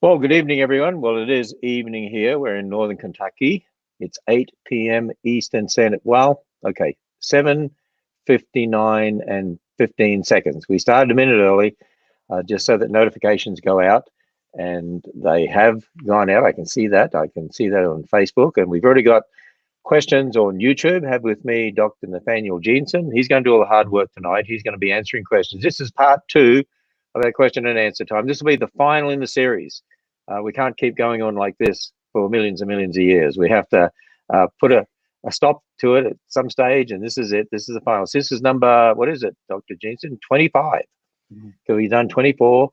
Well, good evening, everyone. Well, it is evening here. We're in Northern Kentucky. It's 8 p.m. Eastern Standard. Well, okay, 7:59 and 15 seconds. We started a minute early, just so that notifications go out, and they have gone out. I can see that. I can see that on Facebook, and we've already got questions on YouTube. Have with me Dr. Nathaniel Jeanson. He's going to do all the hard work tonight. He's going to be answering questions. This is part two of our question and answer time. This will be the final in the series. We can't keep going on like this for millions and millions of years. We have to put a stop to it at some stage, and this is it. This is the final. So this is number, what is it, Dr. Jeanson? 25. So we've done 24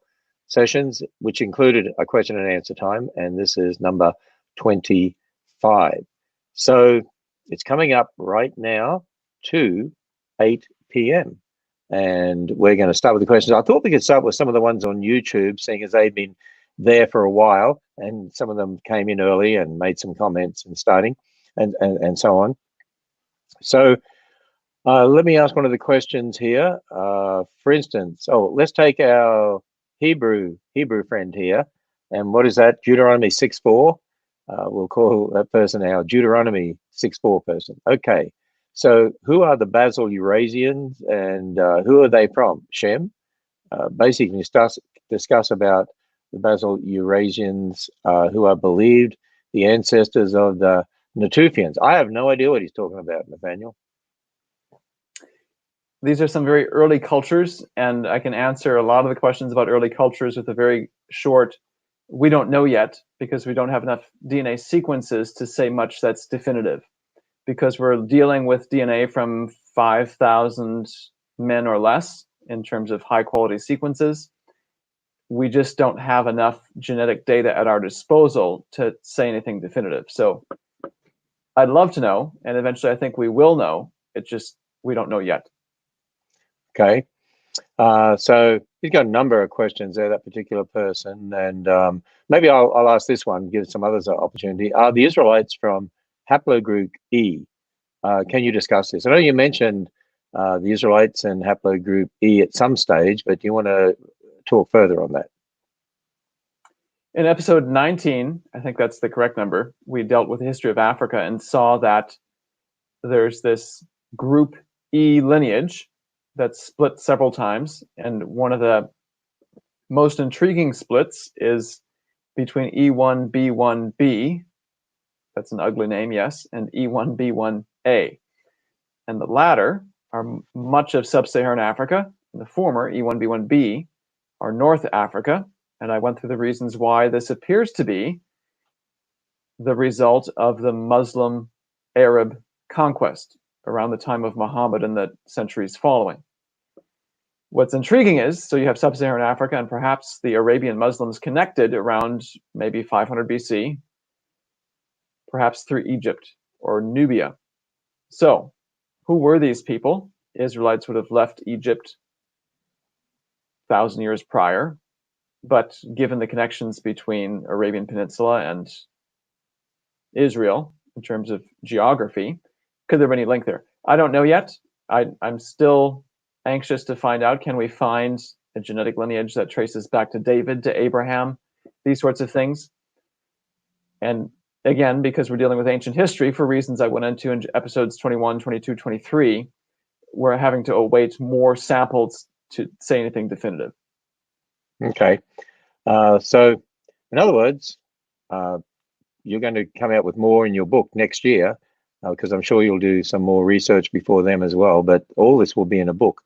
sessions, which included a question and answer time, and this is number 25. So it's coming up right now to 8 p.m. And we're going to start with the questions. I thought we could start with some of the ones on YouTube, seeing as they've been there for a while, and some of them came in early and made some comments and starting and so on. So let me ask one of the questions here. For instance, let's take our Hebrew friend here. And what is that? Deuteronomy 6:4. We'll call that person our Deuteronomy 6:4 person. Okay. So who are the Basel Eurasians, and who are they from? Shem. Basically discuss about the Basel Eurasians, who are believed the ancestors of the Natufians. I have no idea what he's talking about, Nathaniel. These are some very early cultures, and I can answer a lot of the questions about early cultures with a very short, we don't know yet, because we don't have enough DNA sequences to say much that's definitive. Because we're dealing with DNA from 5,000 men or less in terms of high quality sequences. We just don't have enough genetic data at our disposal to say anything definitive. So I'd love to know, and eventually I think we will know. It's just we don't know yet. Okay. So he's got a number of questions there, that particular person. And maybe I'll ask this one, give some others an opportunity. Are the Israelites from haplogroup E? Can you discuss this? I know you mentioned the Israelites and haplogroup E at some stage, but do you want to talk further on that? In episode 19, I think that's the correct number, we dealt with the history of Africa and saw that there's this group E lineage that's split several times. And one of the most intriguing splits is between E1B1B, that's an ugly name, yes, and E1B1A. And the latter are much of sub-Saharan Africa, and the former, E1B1B, are North Africa. And I went through the reasons why this appears to be the result of the Muslim Arab conquest around the time of Muhammad and the centuries following. What's intriguing is, so you have sub-Saharan Africa and perhaps the Arabian Muslims connected around maybe 500 BC, perhaps through Egypt or Nubia. So who were these people? Israelites would have left Egypt 1,000 years prior, but given the connections between Arabian Peninsula and Israel in terms of geography, could there be any link there? I don't know yet. I'm still anxious to find out, can we find a genetic lineage that traces back to David, to Abraham, these sorts of things? And again, because we're dealing with ancient history, for reasons I went into in episodes 21, 22, 23, we're having to await more samples to say anything definitive. Okay. So in other words, you're going to come out with more in your book next year, because I'm sure you'll do some more research before them as well. But all this will be in a book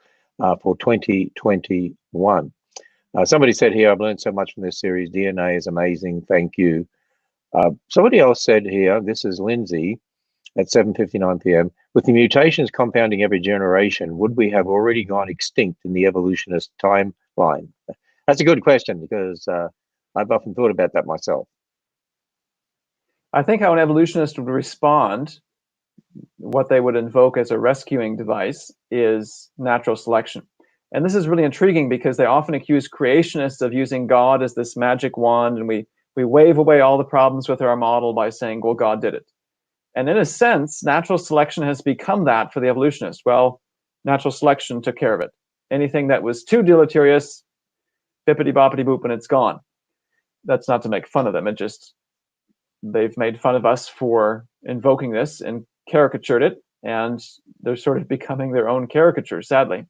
for 2021. Somebody said here, I've learned so much from this series. DNA is amazing. Thank you. Somebody else said here, this is Lindsay at 7:59 p.m. With the mutations compounding every generation, would we have already gone extinct in the evolutionist timeline? That's a good question, because I've often thought about that myself. I think how an evolutionist would respond, what they would invoke as a rescuing device, is natural selection. And this is really intriguing because they often accuse creationists of using God as this magic wand, and we wave away all the problems with our model by saying, well, God did it. And in a sense, natural selection has become that for the evolutionist. Well, natural selection took care of it. Anything that was too deleterious, bippity boppity boop, and it's gone. That's not to make fun of them. It just, they've made fun of us for invoking this and caricatured it, and they're sort of becoming their own caricature, sadly.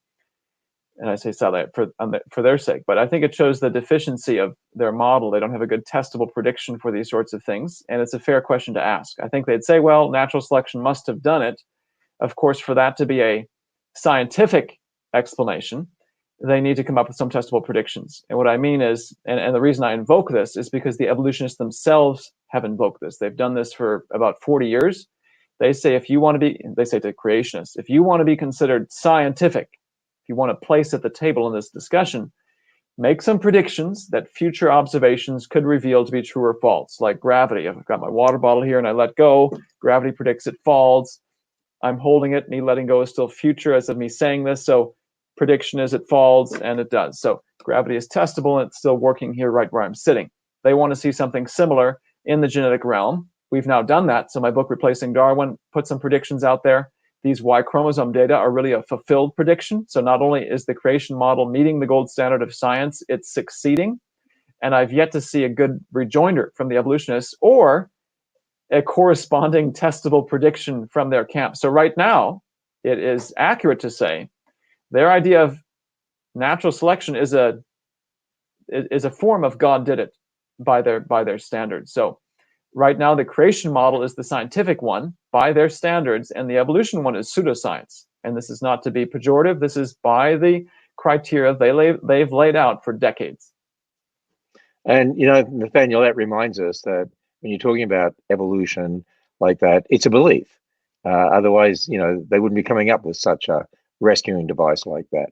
And I say sadly for their sake, but I think it shows the deficiency of their model. They don't have a good testable prediction for these sorts of things, and it's a fair question to ask. I think they'd say, well, natural selection must have done it. Of course, for that to be a scientific explanation, they need to come up with some testable predictions. And what I mean is, and the reason I invoke this is because the evolutionists themselves have invoked this. They've done this for about 40 years. They say, they say to creationists, if you want to be considered scientific, if you want a place at the table in this discussion, make some predictions that future observations could reveal to be true or false, like gravity. I've got my water bottle here and I let go, gravity predicts it falls. I'm holding it, me letting go is still future as of me saying this, so prediction is it falls, and it does. So gravity is testable, and it's still working here right where I'm sitting. They want to see something similar in the genetic realm. We've now done that, so my book, Replacing Darwin, put some predictions out there. These Y chromosome data are really a fulfilled prediction, so not only is the creation model meeting the gold standard of science, it's succeeding, and I've yet to see a good rejoinder from the evolutionists or a corresponding testable prediction from their camp. So right now, it is accurate to say their idea of natural selection is a form of God did it by their standards. So right now, the creation model is the scientific one by their standards, and the evolution one is pseudoscience. And this is not to be pejorative. This is by the criteria they've laid out for decades. And, Nathaniel, that reminds us that when you're talking about evolution like that, it's a belief. Otherwise, they wouldn't be coming up with such a rescuing device like that.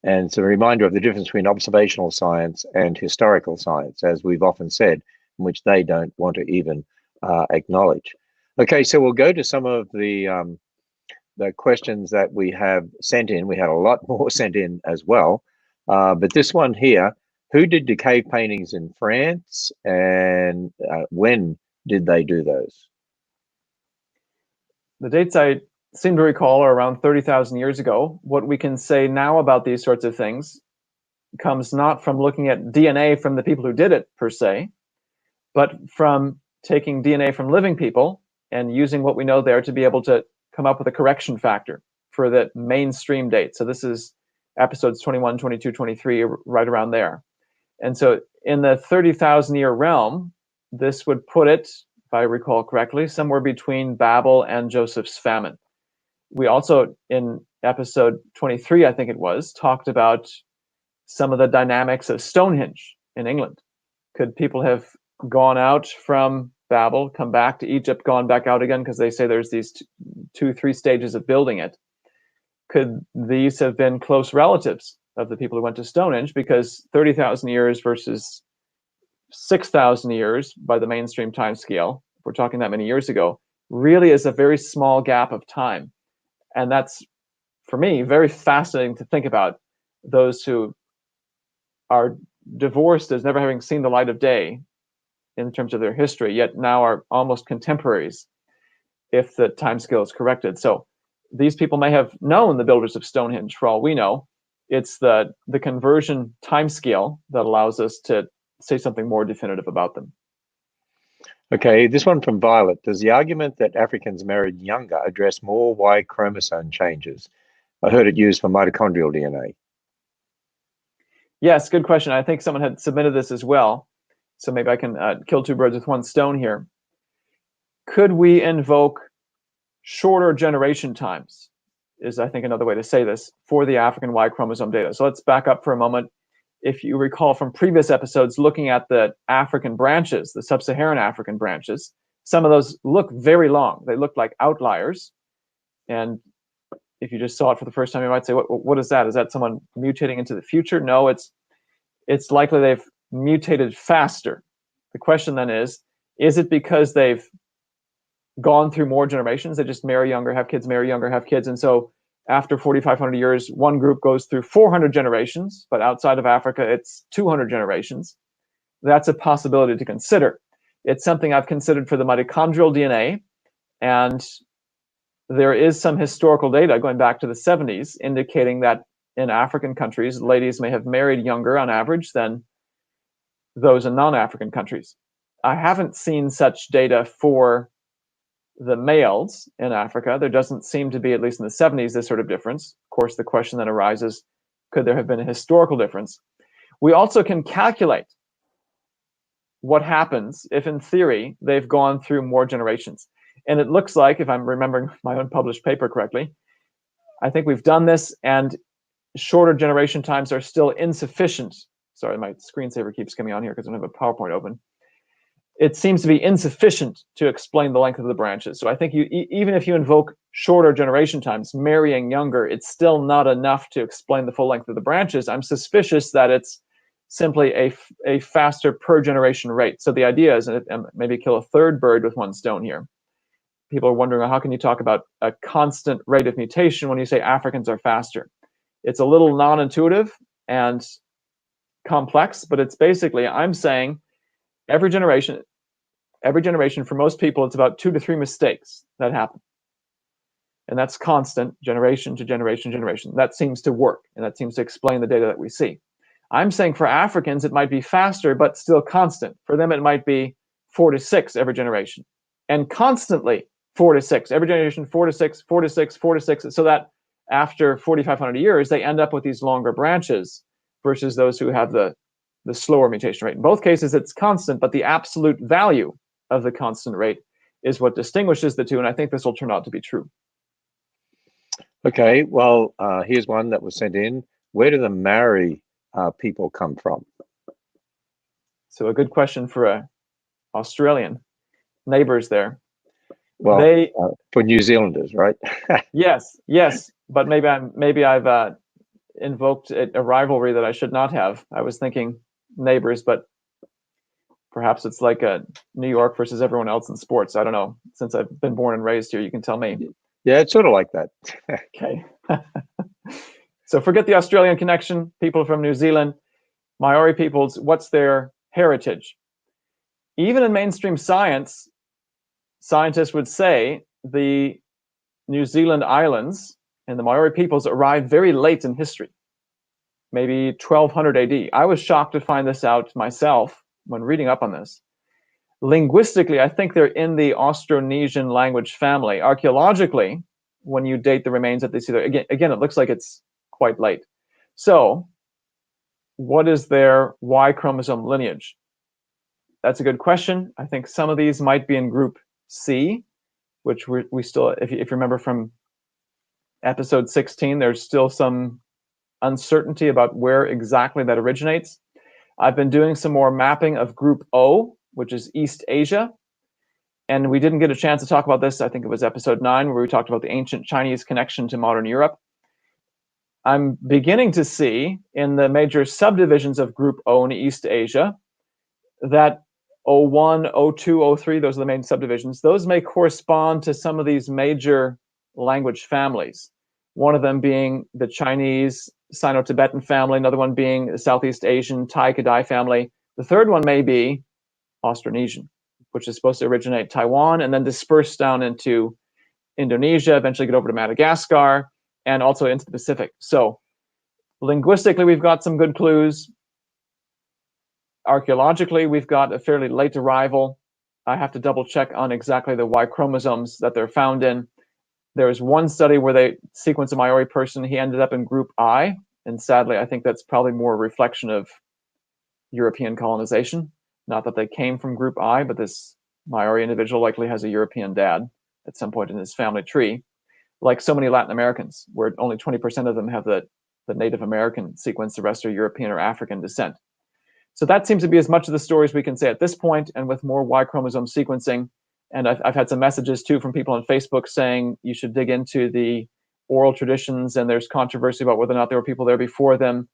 And it's a reminder of the difference between observational science and historical science, as we've often said, in which they don't want to even acknowledge. Okay, so we'll go to some of the questions that we have sent in. We had a lot more sent in as well. But this one here, who did the cave paintings in France, and when did they do those? The dates I seem to recall are around 30,000 years ago. What we can say now about these sorts of things comes not from looking at DNA from the people who did it, per se, but from taking DNA from living people and using what we know there to be able to come up with a correction factor for the mainstream date. So this is episodes 21, 22, 23, right around there. And so in the 30,000 year realm, this would put it, if I recall correctly, somewhere between Babel and Joseph's famine. We also, in episode 23, I think it was, talked about some of the dynamics of Stonehenge in England. Could people have gone out from Babel, come back to Egypt, gone back out again, because they say there's these 2-3 stages of building it? Could these have been close relatives of the people who went to Stonehenge? Because 30,000 years versus 6,000 years by the mainstream time scale, if we're talking that many years ago, really is a very small gap of time. And that's, for me, very fascinating to think about. Those who are divorced as never having seen the light of day in terms of their history, yet now are almost contemporaries if the time scale is corrected. So these people may have known the builders of Stonehenge, for all we know. It's the conversion time scale that allows us to say something more definitive about them. Okay, this one from Violet. Does the argument that Africans married younger address more Y chromosome changes? I heard it used for mitochondrial DNA. Yes, good question. I think someone had submitted this as well. So maybe I can kill two birds with one stone here. Could we invoke shorter generation times, is I think another way to say this, for the African Y chromosome data? So let's back up for a moment. If you recall from previous episodes looking at the African branches, the sub-Saharan African branches, some of those look very long. They look like outliers. And if you just saw it for the first time, you might say, what is that? Is that someone mutating into the future? No, it's likely they've mutated faster. The question then is it because they've gone through more generations? They just marry younger, have kids, marry younger, have kids. And so after 4,500 years, one group goes through 400 generations, but outside of Africa, it's 200 generations. That's a possibility to consider. It's something I've considered for the mitochondrial DNA. And there is some historical data going back to the 70s indicating that in African countries, ladies may have married younger on average than those in non-African countries. I haven't seen such data for the males in Africa. There doesn't seem to be, at least in the 70s, this sort of difference. Of course, the question then arises, could there have been a historical difference? We also can calculate what happens if, in theory, they've gone through more generations. And it looks like, if I'm remembering my own published paper correctly, I think we've done this, and shorter generation times are still insufficient. Sorry, my screensaver keeps coming on here because I don't have a PowerPoint open. It seems to be insufficient to explain the length of the branches. So I think even if you invoke shorter generation times, marrying younger, it's still not enough to explain the full length of the branches. I'm suspicious that it's simply a faster per generation rate. So the idea is, and maybe kill a third bird with one stone here. People are wondering, how can you talk about a constant rate of mutation when you say Africans are faster? It's a little non-intuitive and complex, but it's basically, I'm saying every generation, for most people, it's about 2 to 3 mistakes that happen. And that's constant, generation to generation, generation. That seems to work, and that seems to explain the data that we see. I'm saying for Africans, it might be faster, but still constant. For them, it might be 4 to 6 every generation. And constantly 4 to 6. Every generation, 4 to 6, 4 to 6, 4 to 6, so that after 4,500 years, they end up with these longer branches versus those who have the slower mutation rate. In both cases, it's constant, but the absolute value of the constant rate is what distinguishes the two, and I think this will turn out to be true. Okay, well, here's one that was sent in. Where do the Maori people come from? So a good question for a Australian neighbors there. Well, for New Zealanders, right? Yes, but maybe I've invoked a rivalry that I should not have. I was thinking neighbors, but perhaps it's like a New York versus everyone else in sports. I don't know. Since I've been born and raised here, you can tell me. Yeah, it's sort of like that. Okay. So forget the Australian connection. People from New Zealand, Maori peoples, what's their heritage? Even in mainstream science, scientists would say the New Zealand islands and the Maori peoples arrived very late in history, maybe 1200 AD. I was shocked to find this out myself when reading up on this. Linguistically, I think they're in the Austronesian language family. Archaeologically, when you date the remains that they see there, again, it looks like it's quite late. So, what is their Y chromosome lineage? That's a good question. I think some of these might be in group C, which we still, if you remember from episode 16, there's still some uncertainty about where exactly that originates. I've been doing some more mapping of group O, which is East Asia. And we didn't get a chance to talk about this. I think it was episode 9, where we talked about the ancient Chinese connection to modern Europe. I'm beginning to see in the major subdivisions of group O in East Asia that O1, O2, O3, those are the main subdivisions. Those may correspond to some of these major language families. One of them being the Chinese Sino-Tibetan family, another one being the Southeast Asian Tai-Kadai family. The third one may be Austronesian, which is supposed to originate Taiwan and then disperse down into Indonesia, eventually get over to Madagascar, and also into the Pacific. So linguistically, we've got some good clues. Archaeologically, we've got a fairly late arrival. I have to double check on exactly the Y chromosomes that they're found in. There was one study where they sequenced a Maori person. He ended up in group I, and sadly, I think that's probably more a reflection of European colonization. Not that they came from group I, but this Maori individual likely has a European dad at some point in his family tree, like so many Latin Americans, where only 20% of them have the Native American sequence, the rest are European or African descent. So that seems to be as much of the stories we can say at this point, and with more Y chromosome sequencing. And I've had some messages too from people on Facebook saying you should dig into the oral traditions, and there's controversy about whether or not there were people there before them.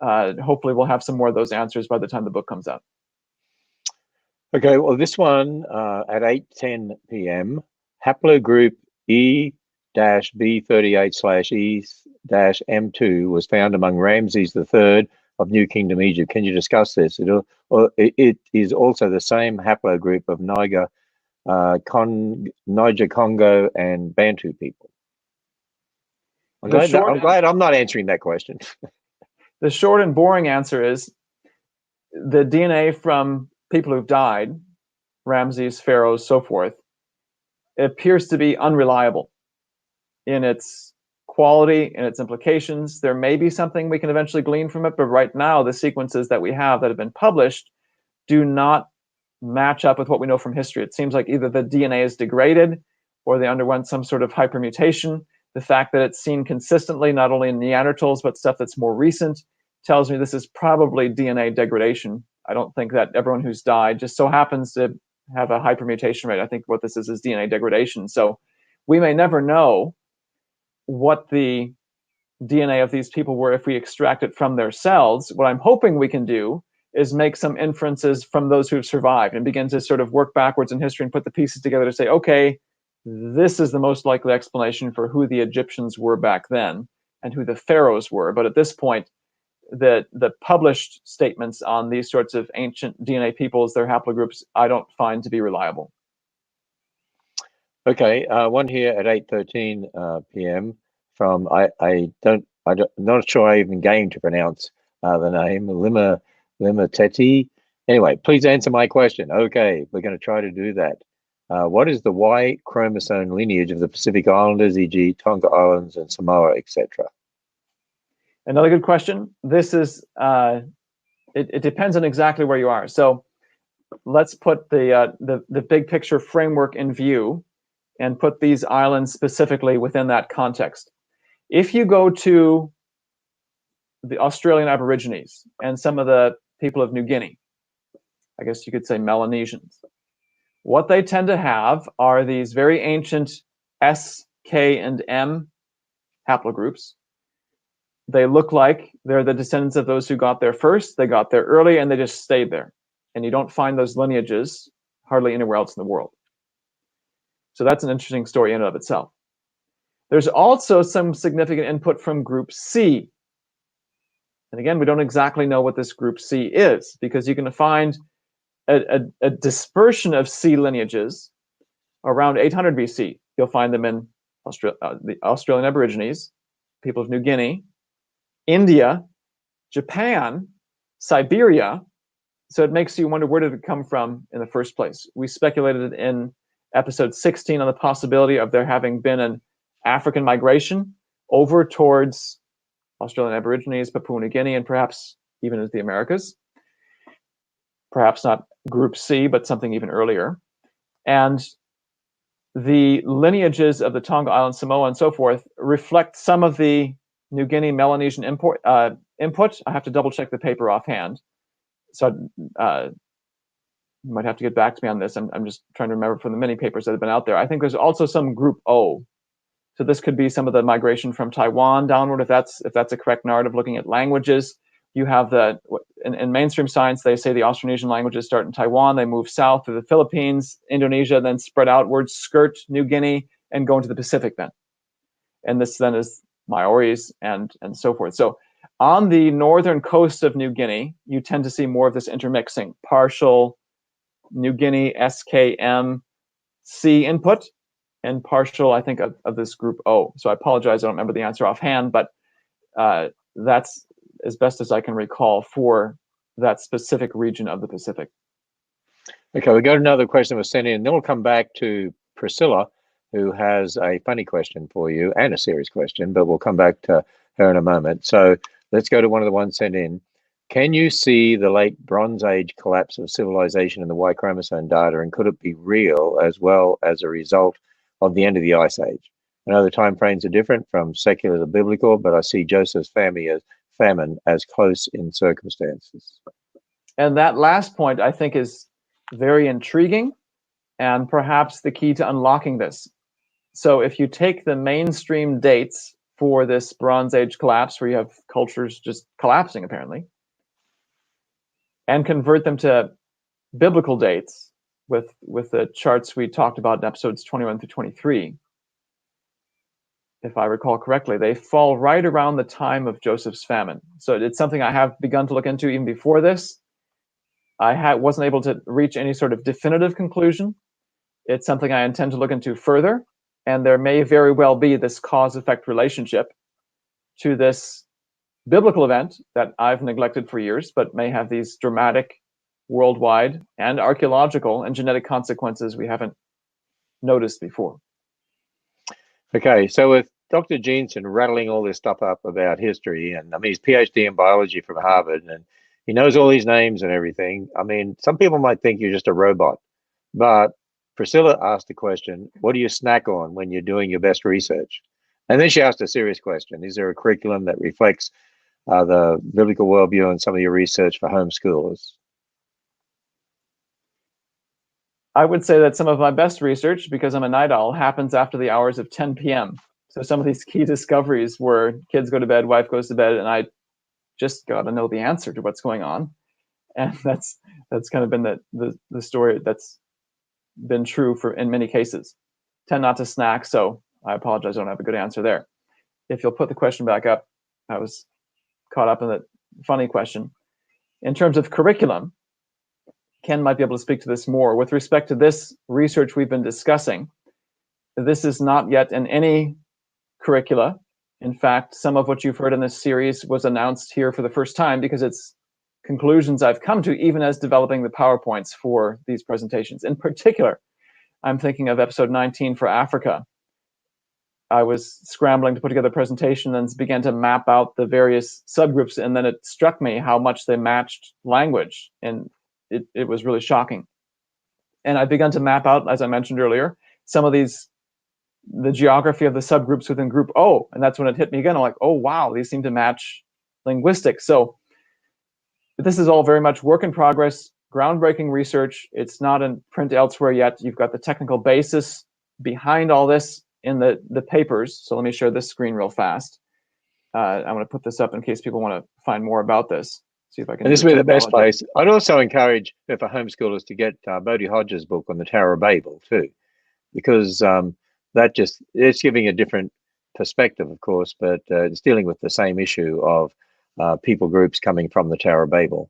Hopefully we'll have some more of those answers by the time the book comes out. Okay, well, this one at 8:10 p.m., haplogroup E-B38/E-M2 was found among Ramses III of New Kingdom Egypt. Can you discuss this? It is also the same haplogroup of Niger, Congo, and Bantu people. I'm glad I'm not answering that question. The short and boring answer is the DNA from people who've died, Ramses, pharaohs, so forth, it appears to be unreliable in its quality and its implications. There may be something we can eventually glean from it, but right now the sequences that we have that have been published do not match up with what we know from history. It seems like either the DNA is degraded or they underwent some sort of hypermutation. The fact that it's seen consistently, not only in Neanderthals, but stuff that's more recent, tells me this is probably DNA degradation. I don't think that everyone who's died just so happens to have a hypermutation rate. I think what this is DNA degradation. So we may never know what the DNA of these people were if we extract it from their cells. What I'm hoping we can do is make some inferences from those who've survived and begin to sort of work backwards in history and put the pieces together to say, okay, this is the most likely explanation for who the Egyptians were back then and who the pharaohs were. But at this point, the published statements on these sorts of ancient DNA peoples, their haplogroups, I don't find to be reliable. Okay, one here at 8:13 p.m. from I'm not sure I even game to pronounce the name Lima Teti. Anyway, please answer my question. Okay, we're going to try to do that. What is the Y chromosome lineage of the Pacific Islanders, e.g., Tonga Islands and Samoa, etc.? Another good question. This is it depends on exactly where you are. So let's put the big picture framework in view and put these islands specifically within that context. If you go to the Australian Aborigines and some of the people of New Guinea, I guess you could say Melanesians, what they tend to have are these very ancient S, K, and M haplogroups. They look like they're the descendants of those who got there first. They got there early and they just stayed there. And you don't find those lineages hardly anywhere else in the world. So that's an interesting story in and of itself. There's also some significant input from group C. And again, we don't exactly know what this group C is, because you can find a dispersion of C lineages around 800 BC. You'll find them in the Australian Aborigines, people of New Guinea, India, Japan, Siberia. So it makes you wonder, where did it come from in the first place? We speculated in episode 16 on the possibility of there having been an African migration over towards Australian Aborigines, Papua New Guinea, and perhaps even into the Americas. Perhaps not group C, but something even earlier. And the lineages of the Tonga Islands, Samoa, and so forth reflect some of the New Guinea Melanesian input. I have to double check the paper offhand. So you might have to get back to me on this. I'm just trying to remember from the many papers that have been out there. I think there's also some group O. So this could be some of the migration from Taiwan downward, if that's a correct narrative, looking at languages. You have in mainstream science, they say the Austronesian languages start in Taiwan, they move south to the Philippines, Indonesia, then spread outwards, skirt New Guinea, and go into the Pacific then. And this then is Maoris and so forth. So on the northern coast of New Guinea, you tend to see more of this intermixing, partial New Guinea SKM C input, and partial, I think, of this group O. So I apologize, I don't remember the answer offhand, but that's as best as I can recall for that specific region of the Pacific. Okay, we got another question was sent in. Then we'll come back to Priscilla, who has a funny question for you and a serious question, but we'll come back to her in a moment. So let's go to one of the ones sent in. Can you see the late Bronze Age collapse of civilization in the Y chromosome data, and could it be real as well as a result of the end of the Ice Age? I know the time frames are different from secular to biblical, but I see Joseph's famine as close in circumstances. And that last point, I think, is very intriguing and perhaps the key to unlocking this. So if you take the mainstream dates for this Bronze Age collapse, where you have cultures just collapsing apparently, and convert them to biblical dates with the charts we talked about in episodes 21 through 23, if I recall correctly, they fall right around the time of Joseph's famine. So it's something I have begun to look into even before this. I wasn't able to reach any sort of definitive conclusion. It's something I intend to look into further, and there may very well be this cause-effect relationship to this biblical event that I've neglected for years, but may have these dramatic worldwide and archaeological and genetic consequences we haven't noticed before. Okay, so with Dr. Jeanson rattling all this stuff up about history, and I mean, he's PhD in biology from Harvard, and he knows all these names and everything. I mean, some people might think you're just a robot, but Priscilla asked the question, what do you snack on when you're doing your best research? And then she asked a serious question. Is there a curriculum that reflects the biblical worldview and some of your research for homeschoolers? I would say that some of my best research, because I'm a night owl, happens after the hours of 10 p.m. So some of these key discoveries where kids go to bed, wife goes to bed, and I just got to know the answer to what's going on. And that's kind of been the story that's been true for in many cases. Tend not to snack, so I apologize, I don't have a good answer there. If you'll put the question back up, I was caught up in that funny question. In terms of curriculum, Ken might be able to speak to this more. With respect to this research we've been discussing, this is not yet in any curricula. In fact, some of what you've heard in this series was announced here for the first time because it's conclusions I've come to even as developing the PowerPoints for these presentations. In particular, I'm thinking of episode 19 for Africa. I was scrambling to put together a presentation and began to map out the various subgroups, and then it struck me how much they matched language, and it was really shocking. And I began to map out, as I mentioned earlier, some of these, the geography of the subgroups within group O, and that's when it hit me again. I'm like, oh wow, these seem to match linguistics. So this is all very much work in progress, groundbreaking research. It's not in print elsewhere yet. You've got the technical basis behind all this in the papers. So let me share this screen real fast. I'm going to put this up in case people want to find more about this. See if I can. And this would be the best place. I'd also encourage for homeschoolers to get Bodhi Hodge's book on the Tower of Babel too, because it's giving a different perspective, of course, but it's dealing with the same issue of people groups coming from the Tower of Babel.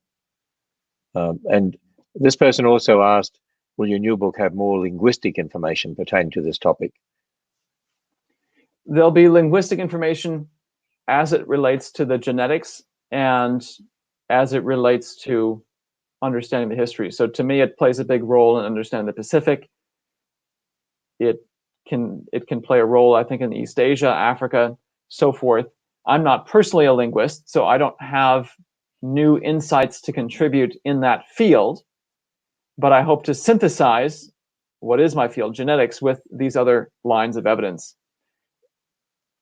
And this person also asked, will your new book have more linguistic information pertaining to this topic? There'll be linguistic information as it relates to the genetics and as it relates to understanding the history. So to me, it plays a big role in understanding the Pacific. It can play a role, I think, in East Asia, Africa, so forth. I'm not personally a linguist, so I don't have new insights to contribute in that field, but I hope to synthesize what is my field, genetics, with these other lines of evidence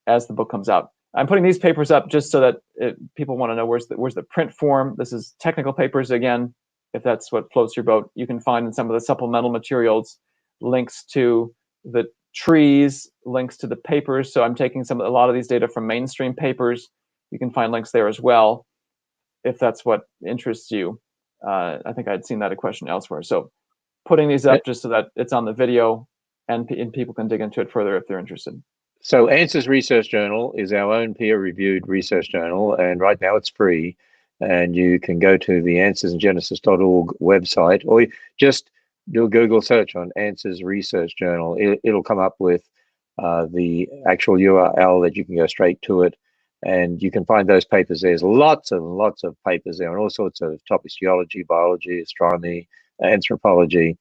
as the book comes out. I'm putting these papers up just so that people want to know where's the print form. This is technical papers again, if that's what floats your boat. You can find in some of the supplemental materials links to the trees, links to the papers. So I'm taking a lot of these data from mainstream papers. You can find links there as well, if that's what interests you. I think I'd seen that a question elsewhere. So putting these up just so that it's on the video and people can dig into it further if they're interested. So Answers Research Journal is our own peer-reviewed research journal, and right now it's free. And you can go to the answersingenesis.org website, or just do a Google search on Answers Research Journal. It'll come up with the actual URL that you can go straight to it, and you can find those papers. There's lots and lots of papers there on all sorts of topics: geology, biology, astronomy, anthropology,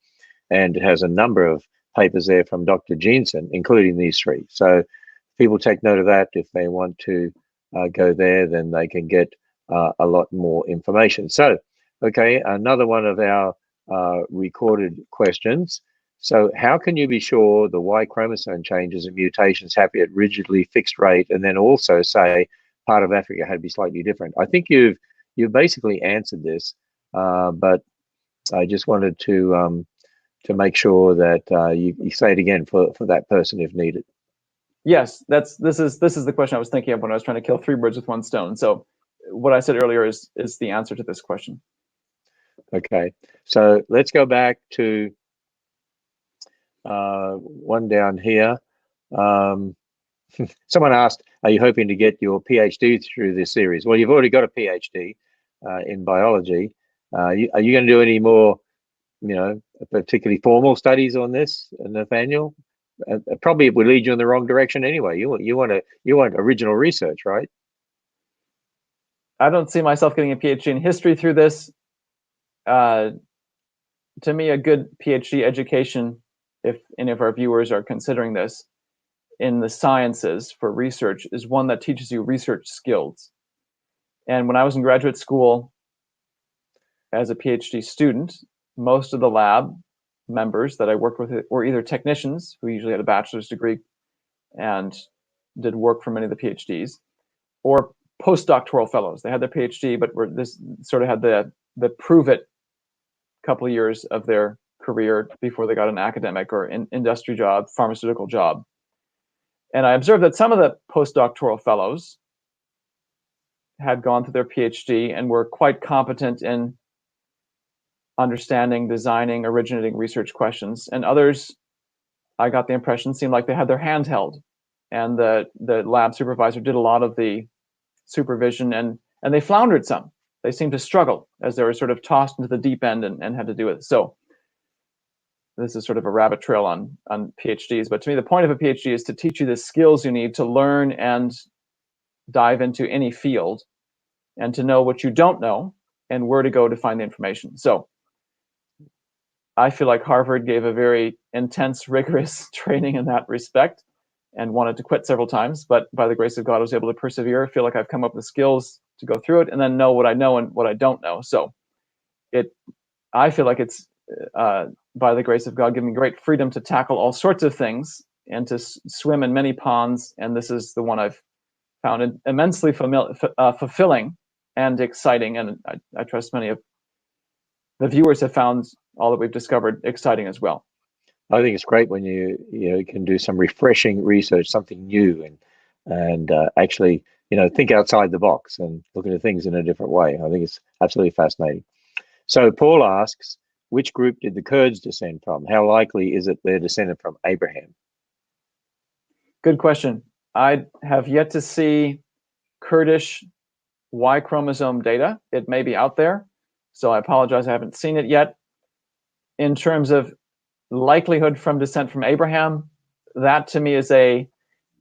and it has a number of papers there from Dr. Jeanson, including these three. So people take note of that. If they want to go there, then they can get a lot more information. So, okay, another one of our recorded questions. So how can you be sure the Y chromosome changes and mutations happen at rigidly fixed rate, and then also say part of Africa had to be slightly different? I think you've basically answered this, but I just wanted to make sure that you say it again for that person if needed. Yes, this is the question I was thinking of when I was trying to kill three birds with one stone. So what I said earlier is the answer to this question. Okay, so let's go back to one down here. Someone asked, are you hoping to get your PhD through this series? Well, you've already got a PhD in biology. Are you going to do any more, particularly formal studies on this, Nathaniel? Probably it would lead you in the wrong direction anyway. You want original research, right? I don't see myself getting a PhD in history through this. To me, a good PhD education, if any of our viewers are considering this, in the sciences for research, is one that teaches you research skills. And when I was in graduate school as a PhD student, most of the lab members that I worked with were either technicians, who usually had a bachelor's degree and did work for many of the PhDs, or postdoctoral fellows. They had their PhD, but were this sort of had the prove it couple of years of their career before they got an academic or industry job, pharmaceutical job. And I observed that some of the postdoctoral fellows had gone through their PhD and were quite competent in understanding, designing, originating research questions. And others, I got the impression, seemed like they had their hand held. And the lab supervisor did a lot of the supervision, and they floundered some. They seemed to struggle as they were sort of tossed into the deep end and had to do it. So this is sort of a rabbit trail on PhDs. But to me, the point of a PhD is to teach you the skills you need to learn and dive into any field, and to know what you don't know and where to go to find the information. So I feel like Harvard gave a very intense, rigorous training in that respect, and wanted to quit several times. But by the grace of God, I was able to persevere. I feel like I've come up with skills to go through it, and then know what I know and what I don't know. So I feel like it's, by the grace of God, given me great freedom to tackle all sorts of things and to swim in many ponds. And this is the one I've found immensely fulfilling and exciting. And I trust many of the viewers have found all that we've discovered exciting as well. I think it's great when you can do some refreshing research, something new, and actually think outside the box and look at things in a different way. I think it's absolutely fascinating. So Paul asks, which group did the Kurds descend from? How likely is it they're descended from Abraham? Good question. I have yet to see Kurdish Y chromosome data. It may be out there, so I apologize, I haven't seen it yet. In terms of likelihood from descent from Abraham, that to me is a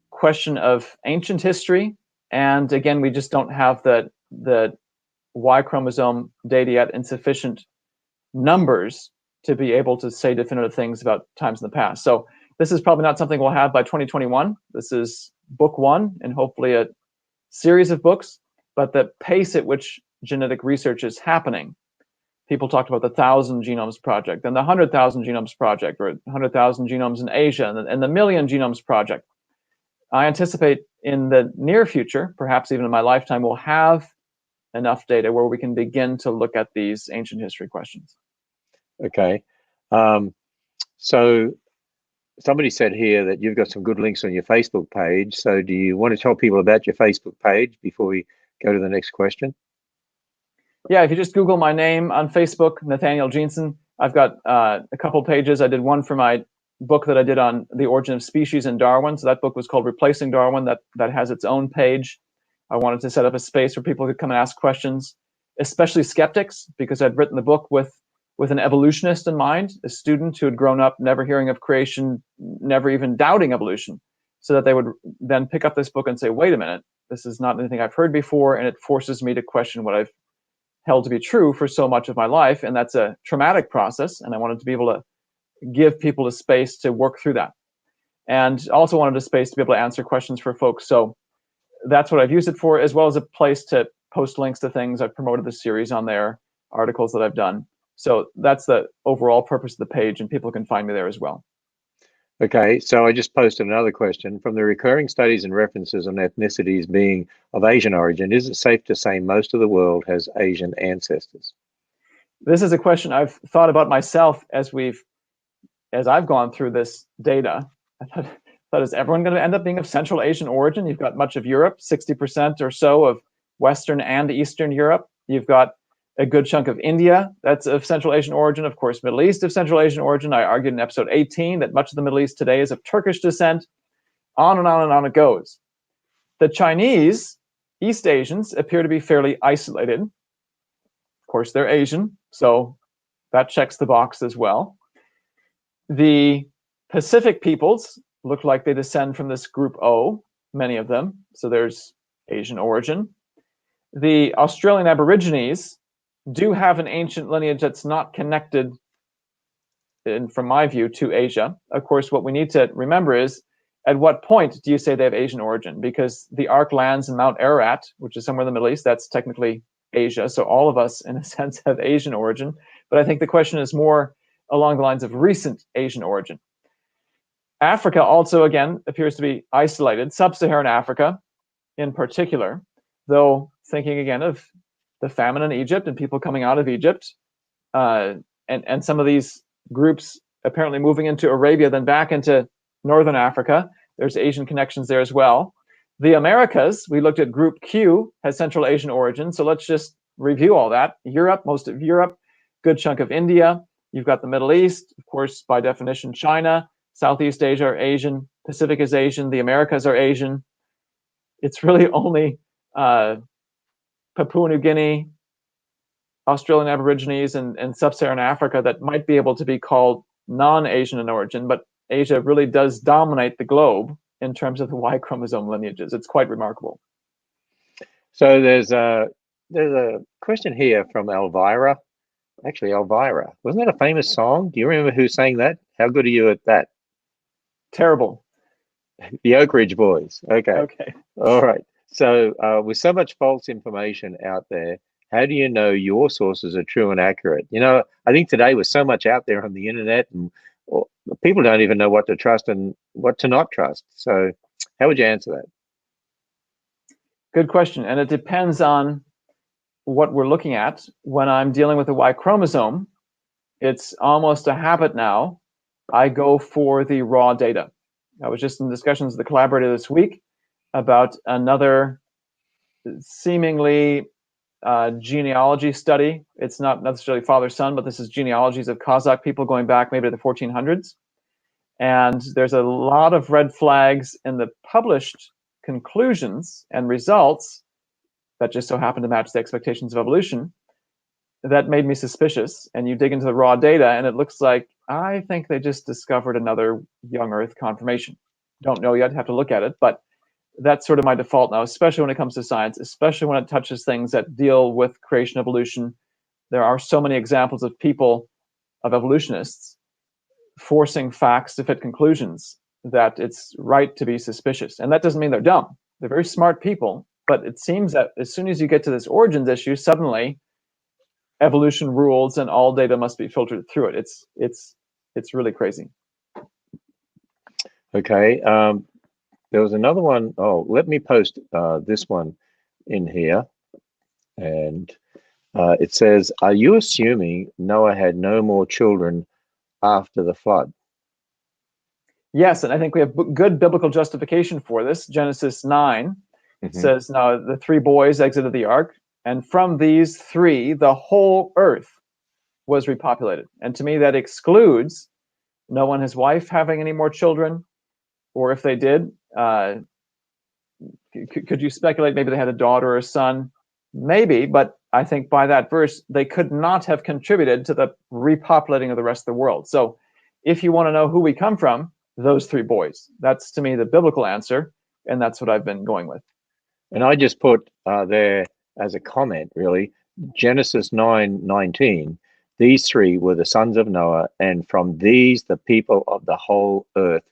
question of ancient history. And again, we just don't have the Y chromosome data yet in sufficient numbers to be able to say definitive things about times in the past. So this is probably not something we'll have by 2021. This is book one, and hopefully a series of books. But the pace at which genetic research is happening, people talked about the 1,000 Genomes Project and the 100,000 Genomes Project, or 100,000 genomes in Asia, and the Million Genomes Project. I anticipate in the near future, perhaps even in my lifetime, we'll have enough data where we can begin to look at these ancient history questions. Okay. So somebody said here that you've got some good links on your Facebook page. So do you want to tell people about your Facebook page before we go to the next question? Yeah, if you just Google my name on Facebook, Nathaniel Jeanson, I've got a couple pages. I did one for my book that I did on the origin of species in Darwin. So that book was called Replacing Darwin. That has its own page. I wanted to set up a space where people could come and ask questions, especially skeptics, because I'd written the book with an evolutionist in mind, a student who had grown up never hearing of creation, never even doubting evolution, so that they would then pick up this book and say, wait a minute, this is not anything I've heard before, and it forces me to question what I've held to be true for so much of my life. And that's a traumatic process, and I wanted to be able to give people a space to work through that, and also wanted a space to be able to answer questions for folks. So that's what I've used it for, as well as a place to post links to things. I've promoted the series on there, articles that I've done. So that's the overall purpose of the page, and people can find me there as well. Okay, so I just posted another question. From the recurring studies and references on ethnicities being of Asian origin, is it safe to say most of the world has Asian ancestors? This is a question I've thought about myself as I've gone through this data. I thought, is everyone going to end up being of Central Asian origin? You've got much of Europe, 60% or so of Western and Eastern Europe. You've got a good chunk of India that's of Central Asian origin. Of course, Middle East of Central Asian origin. I argued in episode 18 that much of the Middle East today is of Turkish descent. On and on and on it goes. The Chinese, East Asians, appear to be fairly isolated. Of course, they're Asian, so that checks the box as well. The Pacific peoples look like they descend from this group O, many of them. So there's Asian origin. The Australian Aborigines do have an ancient lineage that's not connected, from my view, to Asia. Of course, what we need to remember is, at what point do you say they have Asian origin? Because the Ark lands in Mount Ararat, which is somewhere in the Middle East, that's technically Asia. So all of us, in a sense, have Asian origin. But I think the question is more along the lines of recent Asian origin. Africa also, again, appears to be isolated. Sub-Saharan Africa, in particular, though thinking again of the famine in Egypt and people coming out of Egypt, and some of these groups apparently moving into Arabia, then back into Northern Africa. There's Asian connections there as well. The Americas, we looked at Group Q, has Central Asian origin. So let's just review all that. Europe, most of Europe, good chunk of India. You've got the Middle East, of course, by definition, China. Southeast Asia are Asian. Pacific is Asian. The Americas are Asian. It's really only Papua New Guinea, Australian Aborigines, and Sub-Saharan Africa that might be able to be called non-Asian in origin, but Asia really does dominate the globe in terms of the Y chromosome lineages. It's quite remarkable. So there's a question here from Elvira. Actually, Elvira. Wasn't that a famous song? Do you remember who sang that? How good are you at that? Terrible. The Oak Ridge Boys. Okay. Okay. All right. So with so much false information out there, how do you know your sources are true and accurate? You know, I think today with so much out there on the internet, and people don't even know what to trust and what to not trust. So how would you answer that? Good question. And it depends on what we're looking at. When I'm dealing with the Y chromosome, it's almost a habit now. I go for the raw data. I was just in discussions with the collaborator this week about another seemingly genealogy study. It's not necessarily father-son, but this is genealogies of Kazakh people going back maybe to the 1400s. And there's a lot of red flags in the published conclusions and results that just so happen to match the expectations of evolution. That made me suspicious. And you dig into the raw data, and it looks like, I think they just discovered another young Earth confirmation. Don't know yet, have to look at it, but that's sort of my default now, especially when it comes to science, especially when it touches things that deal with creation, evolution. There are so many examples of people, of evolutionists, forcing facts to fit conclusions that it's right to be suspicious. And that doesn't mean they're dumb. They're very smart people, but it seems that as soon as you get to this origins issue, suddenly evolution rules and all data must be filtered through it. It's really crazy. Okay. There was another one. Oh, let me post this one in here. And it says, are you assuming Noah had no more children after the flood? Yes, and I think we have good biblical justification for this. Genesis 9 says, now the three boys exited the ark, and from these three, the whole earth was repopulated. And to me, that excludes Noah and his wife having any more children, or if they did, could you speculate maybe they had a daughter or a son? Maybe, but I think by that verse, they could not have contributed to the repopulating of the rest of the world. So if you want to know who we come from, those three boys. That's, to me, the biblical answer, and that's what I've been going with. And I just put there as a comment, really, Genesis 9:19, these three were the sons of Noah, and from these the people of the whole earth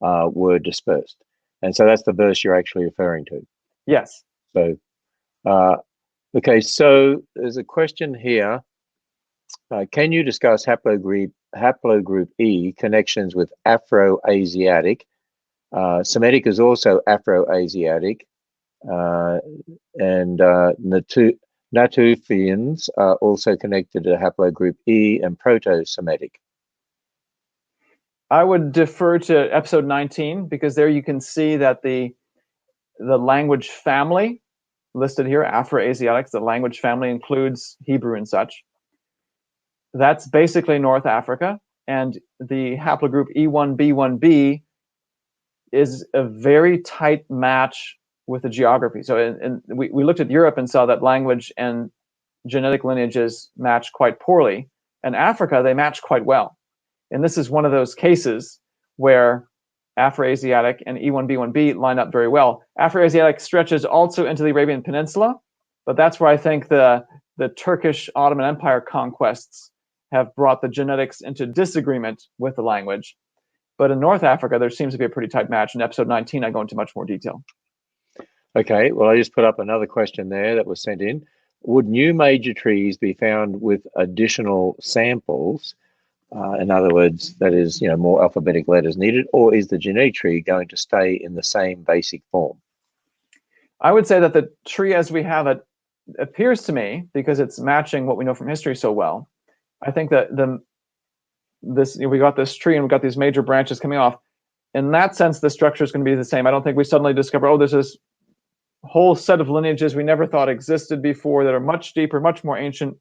were dispersed. And so that's the verse you're actually referring to. Yes. So, okay, so there's a question here. Can you discuss haplogroup E connections with Afro-Asiatic? Semitic is also Afro-Asiatic, and Natufians are also connected to haplogroup E and Proto-Semitic. I would defer to episode 19, because there you can see that the language family listed here, Afro-Asiatics, the language family includes Hebrew and such. That's basically North Africa, and the haplogroup E1B1B is a very tight match with the geography. So we looked at Europe and saw that language and genetic lineages match quite poorly. In Africa, they match quite well. And this is one of those cases where Afro-Asiatic and E1B1B line up very well. Afro-Asiatic stretches also into the Arabian Peninsula, But that's where I think the Turkish Ottoman Empire conquests have brought the genetics into disagreement with the language. But in North Africa, there seems to be a pretty tight match. In episode 19, I go into much more detail. Okay, well, I just put up another question there that was sent in. Would new major trees be found with additional samples? In other words, that is, more alphabetic letters needed, or is the genetic tree going to stay in the same basic form? I would say that the tree as we have it appears to me, because it's matching what we know from history so well. I think that we got this tree and we got these major branches coming off. In that sense, the structure is going to be the same. I don't think we suddenly discover, oh, there's this whole set of lineages we never thought existed before that are much deeper, much more ancient.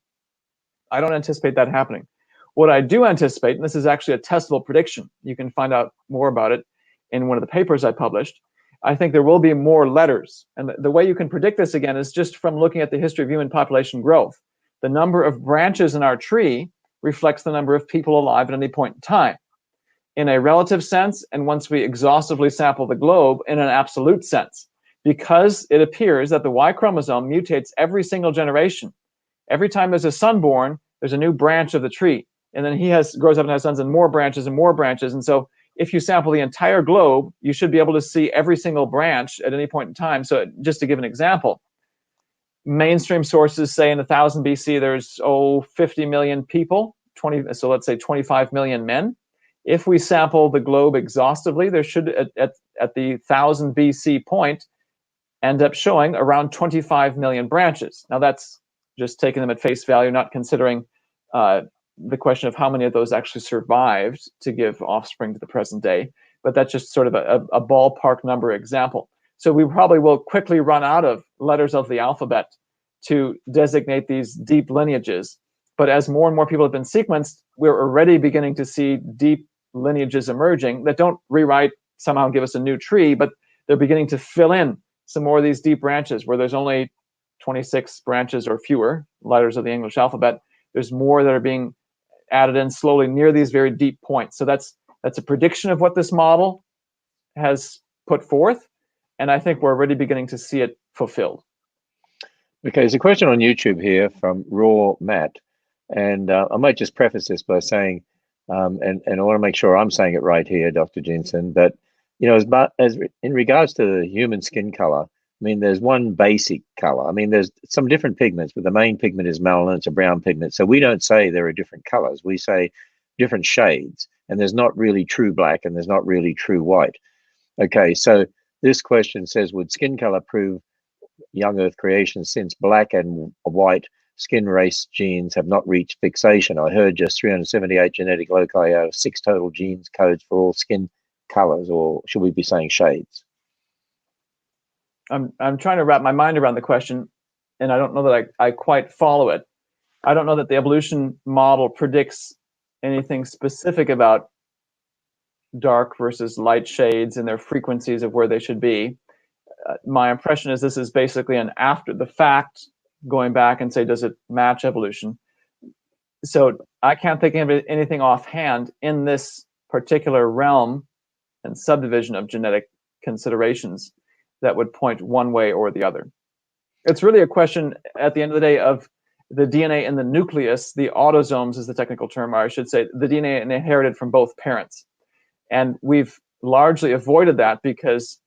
I don't anticipate that happening. What I do anticipate, and this is actually a testable prediction, you can find out more about it in one of the papers I published, I think there will be more letters. And the way you can predict this, again, is just from looking at the history of human population growth. The number of branches in our tree reflects the number of people alive at any point in time, in a relative sense, and once we exhaustively sample the globe, in an absolute sense, because it appears that the Y chromosome mutates every single generation. Every time there's a son born, there's a new branch of the tree, and then he grows up and has sons and more branches and more branches. And so if you sample the entire globe, you should be able to see every single branch at any point in time. So just to give an example, mainstream sources say in 1000 BC, there's 50 million people, so let's say 25 million men. If we sample the globe exhaustively, there should, at the 1000 BC point, end up showing around 25 million branches. Now that's just taking them at face value, not considering the question of how many of those actually survived to give offspring to the present day. But that's just sort of a ballpark number example. So we probably will quickly run out of letters of the alphabet to designate these deep lineages. But as more and more people have been sequenced, we're already beginning to see deep lineages emerging that don't rewrite, somehow give us a new tree, but they're beginning to fill in some more of these deep branches where there's only 26 branches or fewer letters of the English alphabet. There's more that are being added in slowly near these very deep points. So that's a prediction of what this model has put forth, and I think we're already beginning to see it fulfilled. Okay, there's a question on YouTube here from Raw Matt, and I might just preface this by saying, and I want to make sure I'm saying it right here, Dr. Jeanson, but as in regards to the human skin color, I mean, there's one basic color. I mean, there's some different pigments, but the main pigment is melanin. It's a brown pigment. So we don't say there are different colors. We say different shades, and there's not really true black and there's not really true white. Okay, so this question says, would skin color prove young Earth creation since black and white skin race genes have not reached fixation? I heard just 378 genetic loci out of 6 total genes codes for all skin colors, or should we be saying shades? I'm trying to wrap my mind around the question, and I don't know that I quite follow it. I don't know that the evolution model predicts anything specific about dark versus light shades and their frequencies of where they should be. My impression is this is basically an after the fact, going back and say, does it match evolution? So I can't think of anything offhand in this particular realm and subdivision of genetic considerations that would point one way or the other. It's really a question, at the end of the day, of the DNA in the nucleus. The autosomes is the technical term, or I should say the DNA inherited from both parents. And we've largely avoided that because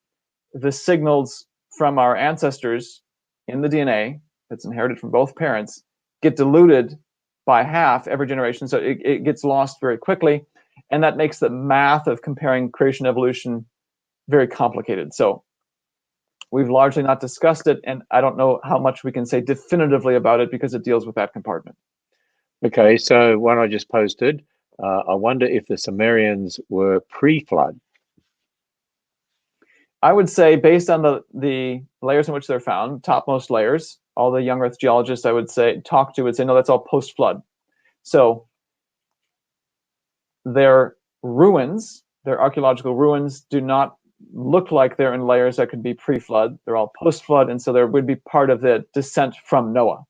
the signals from our ancestors in the DNA that's inherited from both parents get diluted by half every generation. So it gets lost very quickly. And that makes the math of comparing creation evolution very complicated. So we've largely not discussed it, and I don't know how much we can say definitively about it because it deals with that compartment. Okay, so one I just posted, I wonder if the Sumerians were pre-flood. I would say, based on the layers in which they're found, topmost layers, all the young Earth geologists I would say would say, no, that's all post-flood. So their ruins, their archaeological ruins, do not look like they're in layers that could be pre-flood. They're all post-flood, and so there would be part of the descent from Noah.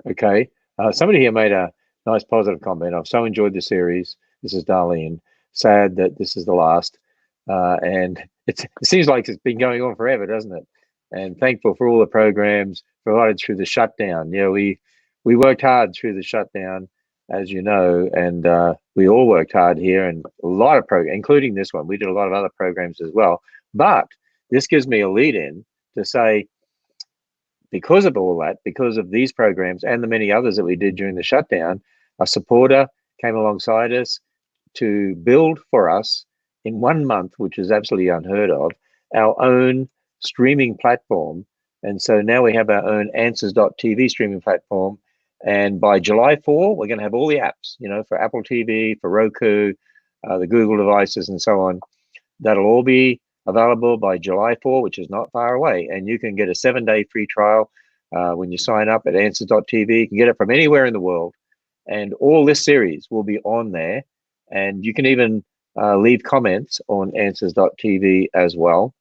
Okay, somebody here made a nice positive comment. I've so enjoyed the series. This is Darlene. Sad that this is the last, and it seems like it's been going on forever, doesn't it? and thankful for all the programs provided through the shutdown. We worked hard through the shutdown, as you know, and we all worked hard here, and a lot of programs, including this one. We did a lot of other programs as well. But this gives me a lead in to say, because of all that, because of these programs and the many others that we did during the shutdown, a supporter came alongside us to build for us in 1 month, which is absolutely unheard of, our own streaming platform. And so now we have our own answers.tv streaming platform. And by July 4, we're going to have all the apps, for Apple TV, for Roku, the Google devices, and so on. That'll all be available by July 4, which is not far away. And you can get a 7-day free trial when you sign up at answers.tv. You can get it from anywhere in the world. And all this series will be on there. And you can even leave comments on answers.tv as well.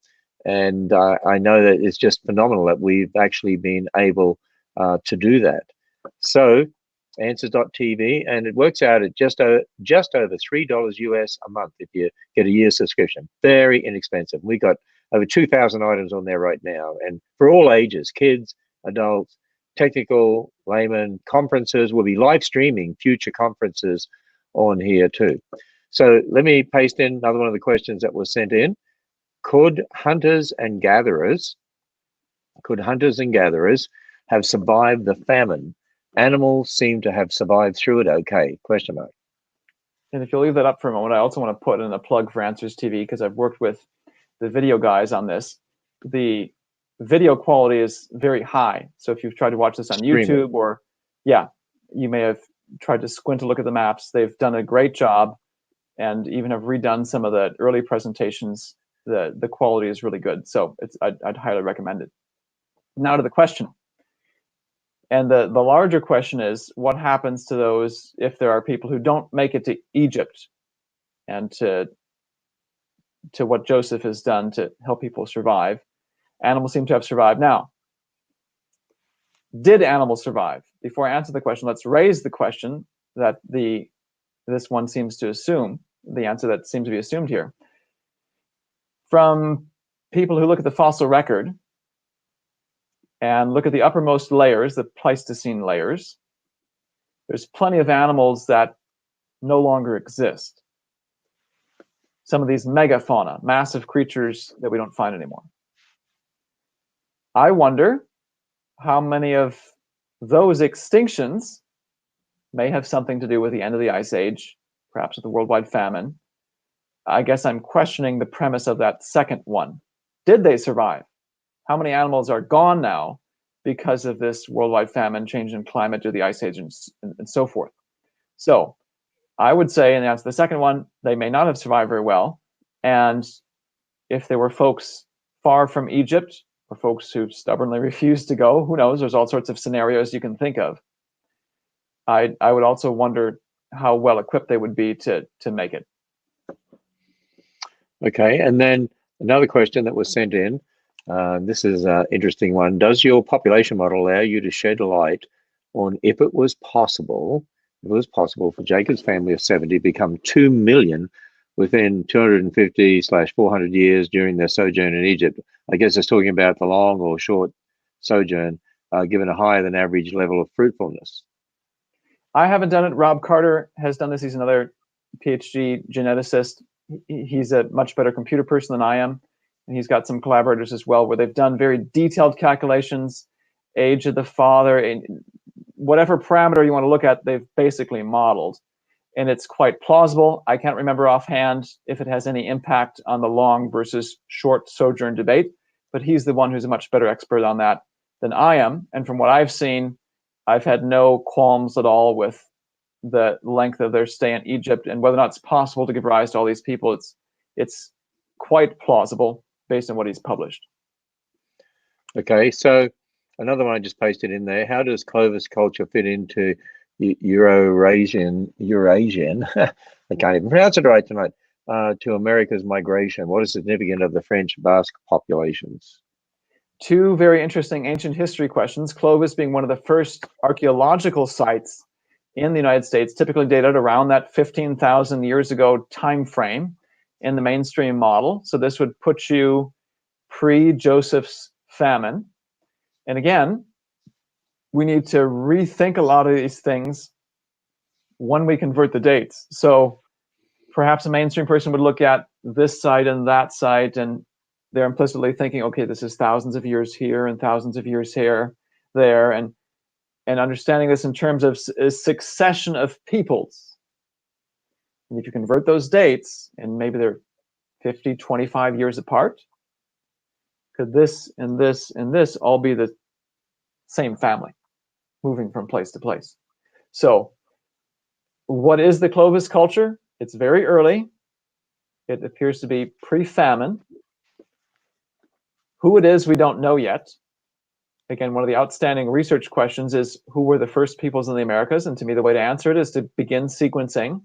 And I know that it's just phenomenal that we've actually been able to do that. So answers.tv, and it works out at just over $3 US a month if you get a year's subscription. Very inexpensive. We got over 2,000 items on there right now, and for all ages, kids, adults, technical, layman, conferences. We'll be live streaming future conferences on here too. So let me paste in another one of the questions that was sent in. Could hunters and gatherers have survived the famine? Animals seem to have survived through it okay, question mark. And if you'll leave that up for a moment, I also want to put in a plug for Answers TV, because I've worked with the video guys on this. The video quality is very high. So if you've tried to watch this on YouTube, or you may have tried to squint to look at the maps, they've done a great job, and even have redone some of the early presentations. The quality is really good. So I'd highly recommend it. Now to the question. And the larger question is, what happens to those if there are people who don't make it to Egypt, and to what Joseph has done to help people survive? Animals seem to have survived. Now, did animals survive? Before I answer the question, let's raise the question that this one seems to assume, the answer that seems to be assumed here. From people who look at the fossil record, and look at the uppermost layers, the Pleistocene layers, there's plenty of animals that no longer exist. Some of these megafauna, massive creatures that we don't find anymore. I wonder how many of those extinctions may have something to do with the end of the Ice Age, perhaps with the worldwide famine. I guess I'm questioning the premise of that second one. Did they survive? How many animals are gone now because of this worldwide famine, change in climate due to the Ice Age, and so forth? So I would say, and that's the second one, they may not have survived very well. And if there were folks far from Egypt, or folks who stubbornly refused to go, who knows? There's all sorts of scenarios you can think of. I would also wonder how well equipped they would be to make it. Okay, and then another question that was sent in. This is an interesting one. Does your population model allow you to shed light on if it was possible for Jacob's family of 70 to become 2 million within 250/400 years during their sojourn in Egypt? I guess it's talking about the long or short sojourn, given a higher than average level of fruitfulness. I haven't done it. Rob Carter has done this. He's another PhD geneticist. He's a much better computer person than I am. And he's got some collaborators as well, where they've done very detailed calculations, age of the father, and whatever parameter you want to look at, they've basically modeled. And it's quite plausible. I can't remember offhand if it has any impact on the long versus short sojourn debate, but he's the one who's a much better expert on that than I am. And from what I've seen, I've had no qualms at all with the length of their stay in Egypt, and whether or not it's possible to give rise to all these people. It's quite plausible based on what he's published. Okay, so another one I just pasted in there. How does Clovis culture fit into Eurasian, I can't even pronounce it right tonight, to America's migration? What is significant of the French Basque populations? Two very interesting ancient history questions. Clovis being one of the first archaeological sites in the United States, typically dated around that 15,000 years ago time frame in the mainstream model. So this would put you pre-Joseph's famine. And again, we need to rethink a lot of these things when we convert the dates. So perhaps a mainstream person would look at this site and that site, and they're implicitly thinking, okay, this is thousands of years here and thousands of years here, there, and understanding this in terms of a succession of peoples. And if you convert those dates, and maybe they're 50, 25 years apart, could this and this and this all be the same family moving from place to place? So what is the Clovis culture? It's very early. It appears to be pre-famine. Who it is, we don't know yet. Again, one of the outstanding research questions is, who were the first peoples in the Americas? And to me, the way to answer it is to begin sequencing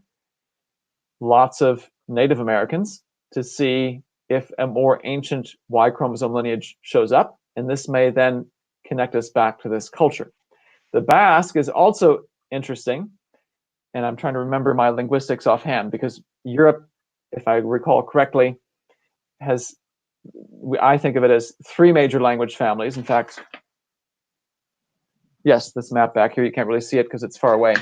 lots of Native Americans to see if a more ancient Y chromosome lineage shows up. And this may then connect us back to this culture. The Basque is also interesting. And I'm trying to remember my linguistics offhand, because Europe, if I recall correctly, has, I think of it as 3 major language families. In fact, yes, this map back here, you can't really see it because it's far away.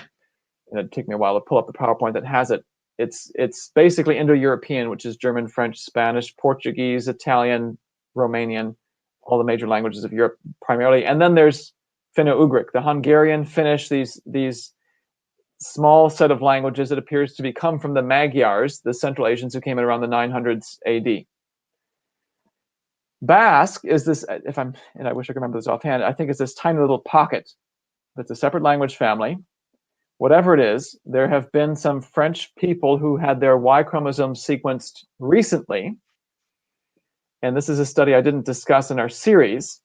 And it'd take me a while to pull up the PowerPoint that has it. It's basically Indo-European, which is German, French, Spanish, Portuguese, Italian, Romanian, all the major languages of Europe primarily. And then there's Finno-Ugric, the Hungarian, Finnish, these small set of languages that appears to be come from the Magyars, the Central Asians who came in around the 900s AD. Basque is this, and I wish I could remember this offhand, I think it's this tiny little pocket that's a separate language family. Whatever it is, there have been some French people who had their Y chromosome sequenced recently. And this is a study I didn't discuss in our series,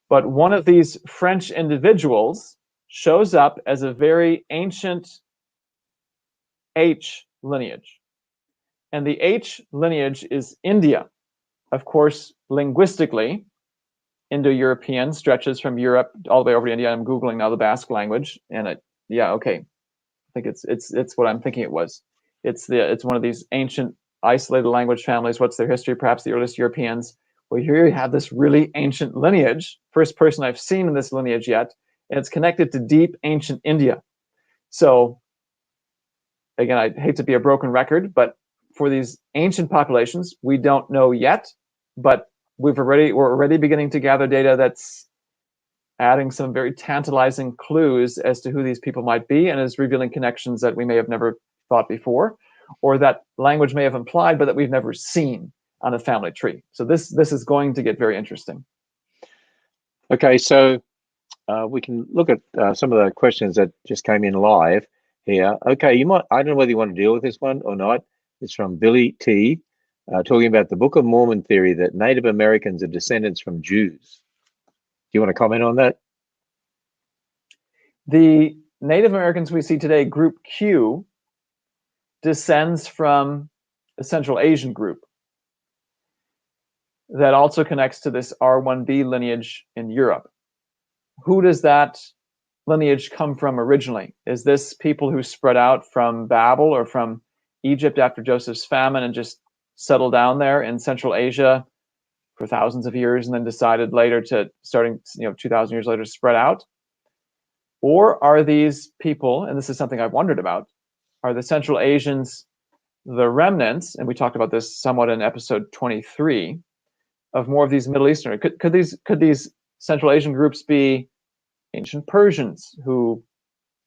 but one of these French individuals shows up as a very ancient H lineage. And the H lineage is India. Of course, linguistically, Indo-European stretches from Europe all the way over to India. I'm Googling now the Basque language, and yeah, okay. I think it's what I'm thinking it was. It's one of these ancient isolated language families. What's their history? Perhaps the earliest Europeans. Well, here you have this really ancient lineage, first person I've seen in this lineage yet, and it's connected to deep ancient India. So again, I hate to be a broken record, but for these ancient populations, we don't know yet, but we're already beginning to gather data that's adding some very tantalizing clues as to who these people might be, and is revealing connections that we may have never thought before, or that language may have implied, but that we've never seen on a family tree. So this is going to get very interesting. Okay, so we can look at some of the questions that just came in live here. Okay, I don't know whether you want to deal with this one or not. It's from Billy T, talking about the Book of Mormon theory that Native Americans are descendants from Jews. Do you want to comment on that? The Native Americans we see today, Group Q, descends from a Central Asian group that also connects to this R1b lineage in Europe. Who does that lineage come from originally? Is this people who spread out from Babel or from Egypt after Joseph's famine and just settled down there in Central Asia for thousands of years and then decided later to, starting 2,000 years later, to spread out? Or are these people, and this is something I've wondered about, are the Central Asians the remnants, and we talked about this somewhat in episode 23, of more of these Middle Eastern? Could these Central Asian groups be ancient Persians who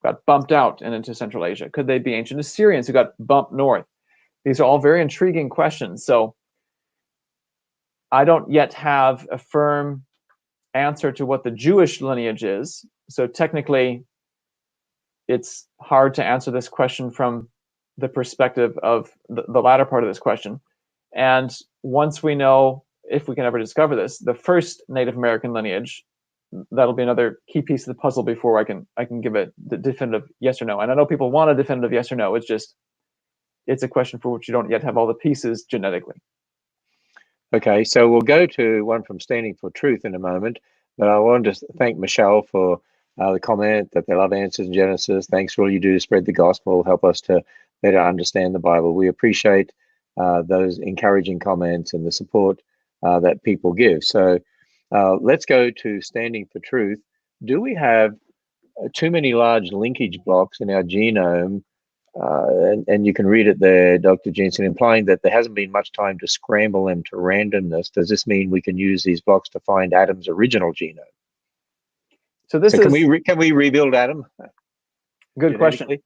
got bumped out and into Central Asia? Could they be ancient Assyrians who got bumped north? These are all very intriguing questions. So I don't yet have a firm answer to what the Jewish lineage is. So technically, it's hard to answer this question from the perspective of the latter part of this question. And once we know, if we can ever discover this, the first Native American lineage, that'll be another key piece of the puzzle before I can give a definitive yes or no. And I know people want a definitive yes or no. It's a question for which you don't yet have all the pieces genetically. Okay, so we'll go to one from Standing for Truth in a moment, but I wanted to thank Michelle for the comment that they love Answers in Genesis. Thanks for all you do to spread the gospel, help us to better understand the Bible. We appreciate those encouraging comments and the support that people give. So let's go to standing for truth. Do we have too many large linkage blocks in our genome? And you can read it there, Dr. Jeanson, implying that there hasn't been much time to scramble them to randomness. Does this mean we can use these blocks to find Adam's original genome? So this can we rebuild Adam? Good question.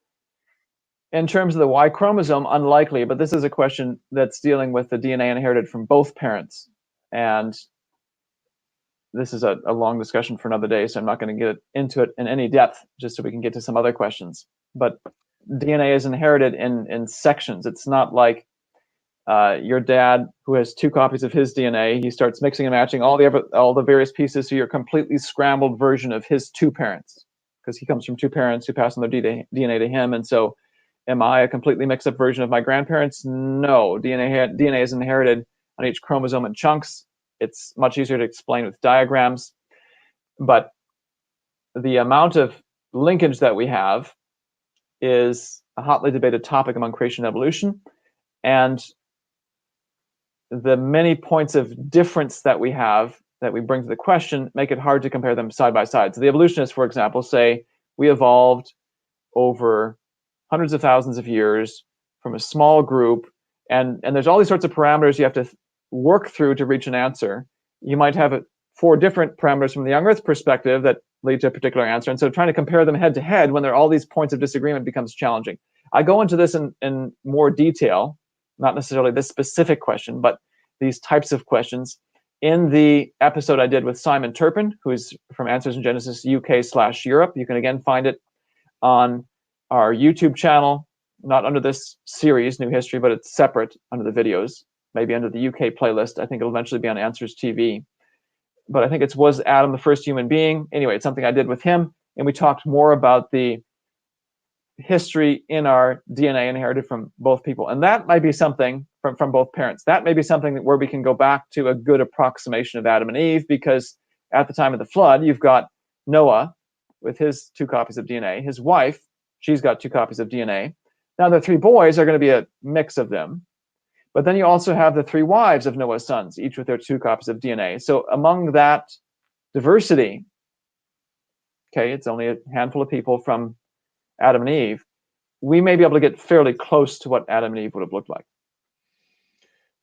In terms of the Y chromosome, unlikely, but this is a question that's dealing with the DNA inherited from both parents. And this is a long discussion for another day, so I'm not going to get into it in any depth, just so we can get to some other questions. But DNA is inherited in sections. It's not like your dad, who has 2 copies of his DNA, he starts mixing and matching all the various pieces, so you're a completely scrambled version of his 2 parents, because he comes from 2 parents who pass on their DNA to him. And so am I a completely mixed up version of my grandparents? No. DNA is inherited on each chromosome in chunks. It's much easier to explain with diagrams. But the amount of linkage that we have is a hotly debated topic among creation and evolution. And the many points of difference that we have, that we bring to the question, make it hard to compare them side by side. So the evolutionists, for example, say we evolved over hundreds of thousands of years from a small group, and there's all these sorts of parameters you have to work through to reach an answer. You might have 4 different parameters from the young Earth perspective that lead to a particular answer, and so trying to compare them head to head when there are all these points of disagreement becomes challenging. I go into this in more detail, not necessarily this specific question, but these types of questions in the episode I did with Simon Turpin, who's from Answers in Genesis UK/Europe. You can again find it on our YouTube channel, not under this series, New History, but it's separate under the videos, maybe under the UK playlist. I think it'll eventually be on Answers TV. But I think it's Was Adam the First Human Being? Anyway, it's something I did with him, and we talked more about the history in our DNA inherited from both people. And that might be something from both parents. That may be something where we can go back to a good approximation of Adam and Eve, because at the time of the flood, you've got Noah with his 2 copies of DNA, his wife, she's got 2 copies of DNA. Now the 3 boys are going to be a mix of them. But then you also have the 3 wives of Noah's sons, each with their 2 copies of DNA. So among that diversity, okay, it's only a handful of people from Adam and Eve, we may be able to get fairly close to what Adam and Eve would have looked like.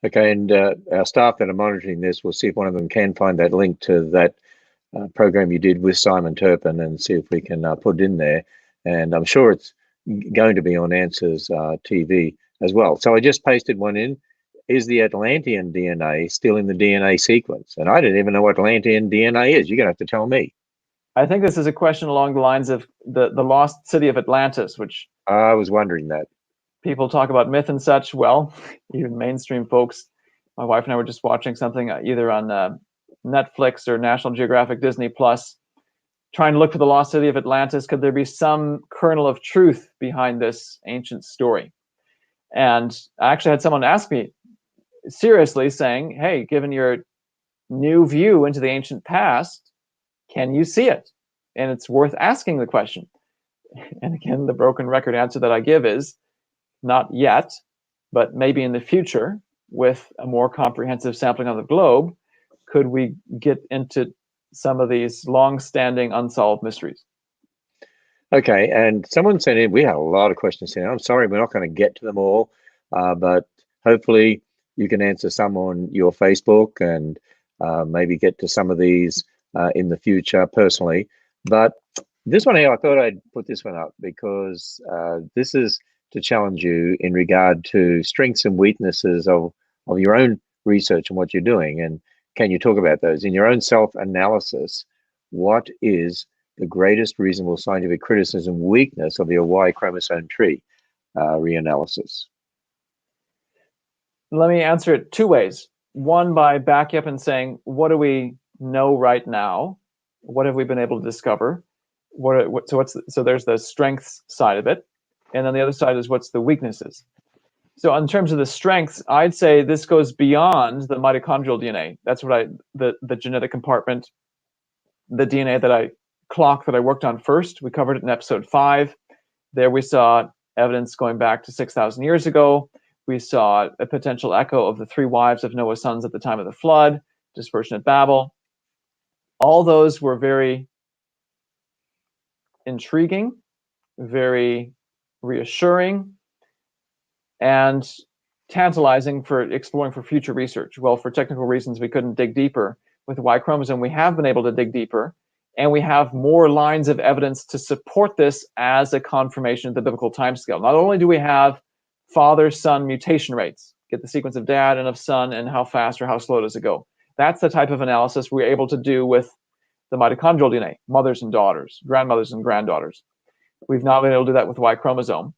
Okay, and our staff that are monitoring this will see if one of them can find that link to that program you did with Simon Turpin, and see if we can put it in there. And I'm sure it's going to be on Answers TV as well. So I just pasted one in. Is the Atlantean DNA still in the DNA sequence? And I didn't even know what Atlantean DNA is. You're going to have to tell me. I think this is a question along the lines of the lost city of Atlantis, which I was wondering that. People talk about myth and such. Well, even mainstream folks, my wife and I were just watching something either on Netflix or National Geographic Disney Plus, trying to look for the lost city of Atlantis. Could there be some kernel of truth behind this ancient story? And I actually had someone ask me seriously, saying, hey, given your new view into the ancient past, can you see it? And it's worth asking the question. And again, the broken record answer that I give is not yet, but maybe in the future, with a more comprehensive sampling on the globe, could we get into some of these long-standing unsolved mysteries. Okay, and someone sent in, we had a lot of questions here. I'm sorry, we're not going to get to them all, but hopefully you can answer some on your Facebook, and maybe get to some of these in the future personally. But this one here, I thought I'd put this one up because this is to challenge you in regard to strengths and weaknesses of your own research and what you're doing. And can you talk about those in your own self-analysis? What is the greatest reasonable scientific criticism weakness of your Y chromosome tree reanalysis? Let me answer it 2 ways. One, by backing up and saying, what do we know right now? What have we been able to discover? So there's the strengths side of it. And then the other side is what's the weaknesses. So in terms of the strengths, I'd say this goes beyond the mitochondrial DNA. That's what the genetic compartment, the DNA that I worked on first. We covered it in episode 5. There we saw evidence going back to 6,000 years ago. We saw a potential echo of the 3 wives of Noah's sons at the time of the flood, dispersion at Babel. All those were very intriguing, very reassuring, and tantalizing for exploring for future research. Well, for technical reasons, we couldn't dig deeper. With the Y chromosome, we have been able to dig deeper, and we have more lines of evidence to support this as a confirmation of the biblical timescale. Not only do we have father-son mutation rates, get the sequence of dad and of son, and how fast or how slow does it go. That's the type of analysis we're able to do with the mitochondrial DNA, mothers and daughters, grandmothers and granddaughters. We've now been able to do that with Y chromosome.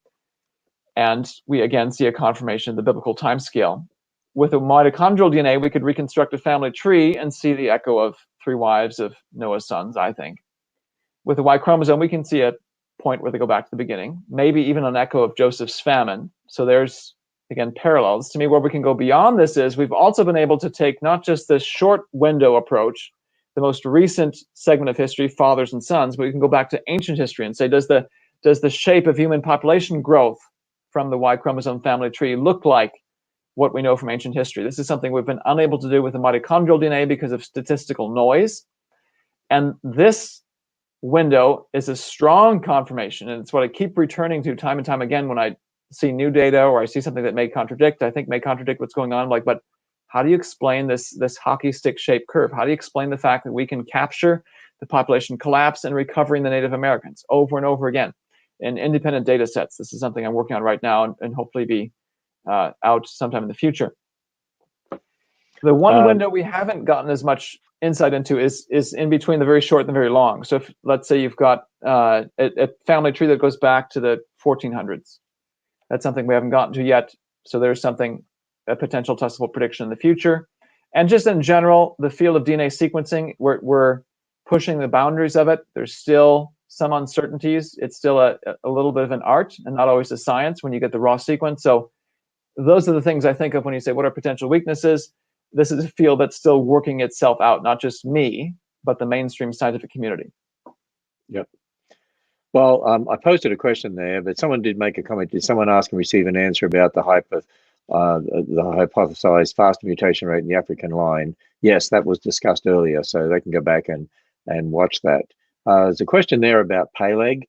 And we again see a confirmation of the biblical timescale. With a mitochondrial DNA, we could reconstruct a family tree and see the echo of 3 wives of Noah's sons, I think. With a Y chromosome, we can see a point where they go back to the beginning, maybe even an echo of Joseph's famine. So there's, again, parallels. To me, where we can go beyond this is we've also been able to take not just this short window approach, the most recent segment of history, fathers and sons, but we can go back to ancient history and say, does the shape of human population growth from the Y chromosome family tree look like what we know from ancient history? This is something we've been unable to do with the mitochondrial DNA because of statistical noise. And this window is a strong confirmation, and it's what I keep returning to time and time again when I see new data or I see something that may contradict what's going on. Like, but how do you explain this hockey stick shaped curve? How do you explain the fact that we can capture the population collapse and recovering the Native Americans over and over again in independent data sets? This is something I'm working on right now and hopefully be out sometime in the future. The one window we haven't gotten as much insight into is in between the very short and the very long. So if, let's say you've got a family tree that goes back to the 1400s. That's something we haven't gotten to yet. So there's something, a potential testable prediction in the future. And just in general, the field of DNA sequencing, we're pushing the boundaries of it. There's still some uncertainties. It's still a little bit of an art and not always a science when you get the raw sequence. So those are the things I think of when you say, what are potential weaknesses? This is a field that's still working itself out, not just me, but the mainstream scientific community. Yep. Well, I posted a question there, but someone did make a comment. Did someone ask and receive an answer about the hypothesized faster mutation rate in the African line? Yes, that was discussed earlier, so they can go back and watch that. There's a question there about Peleg,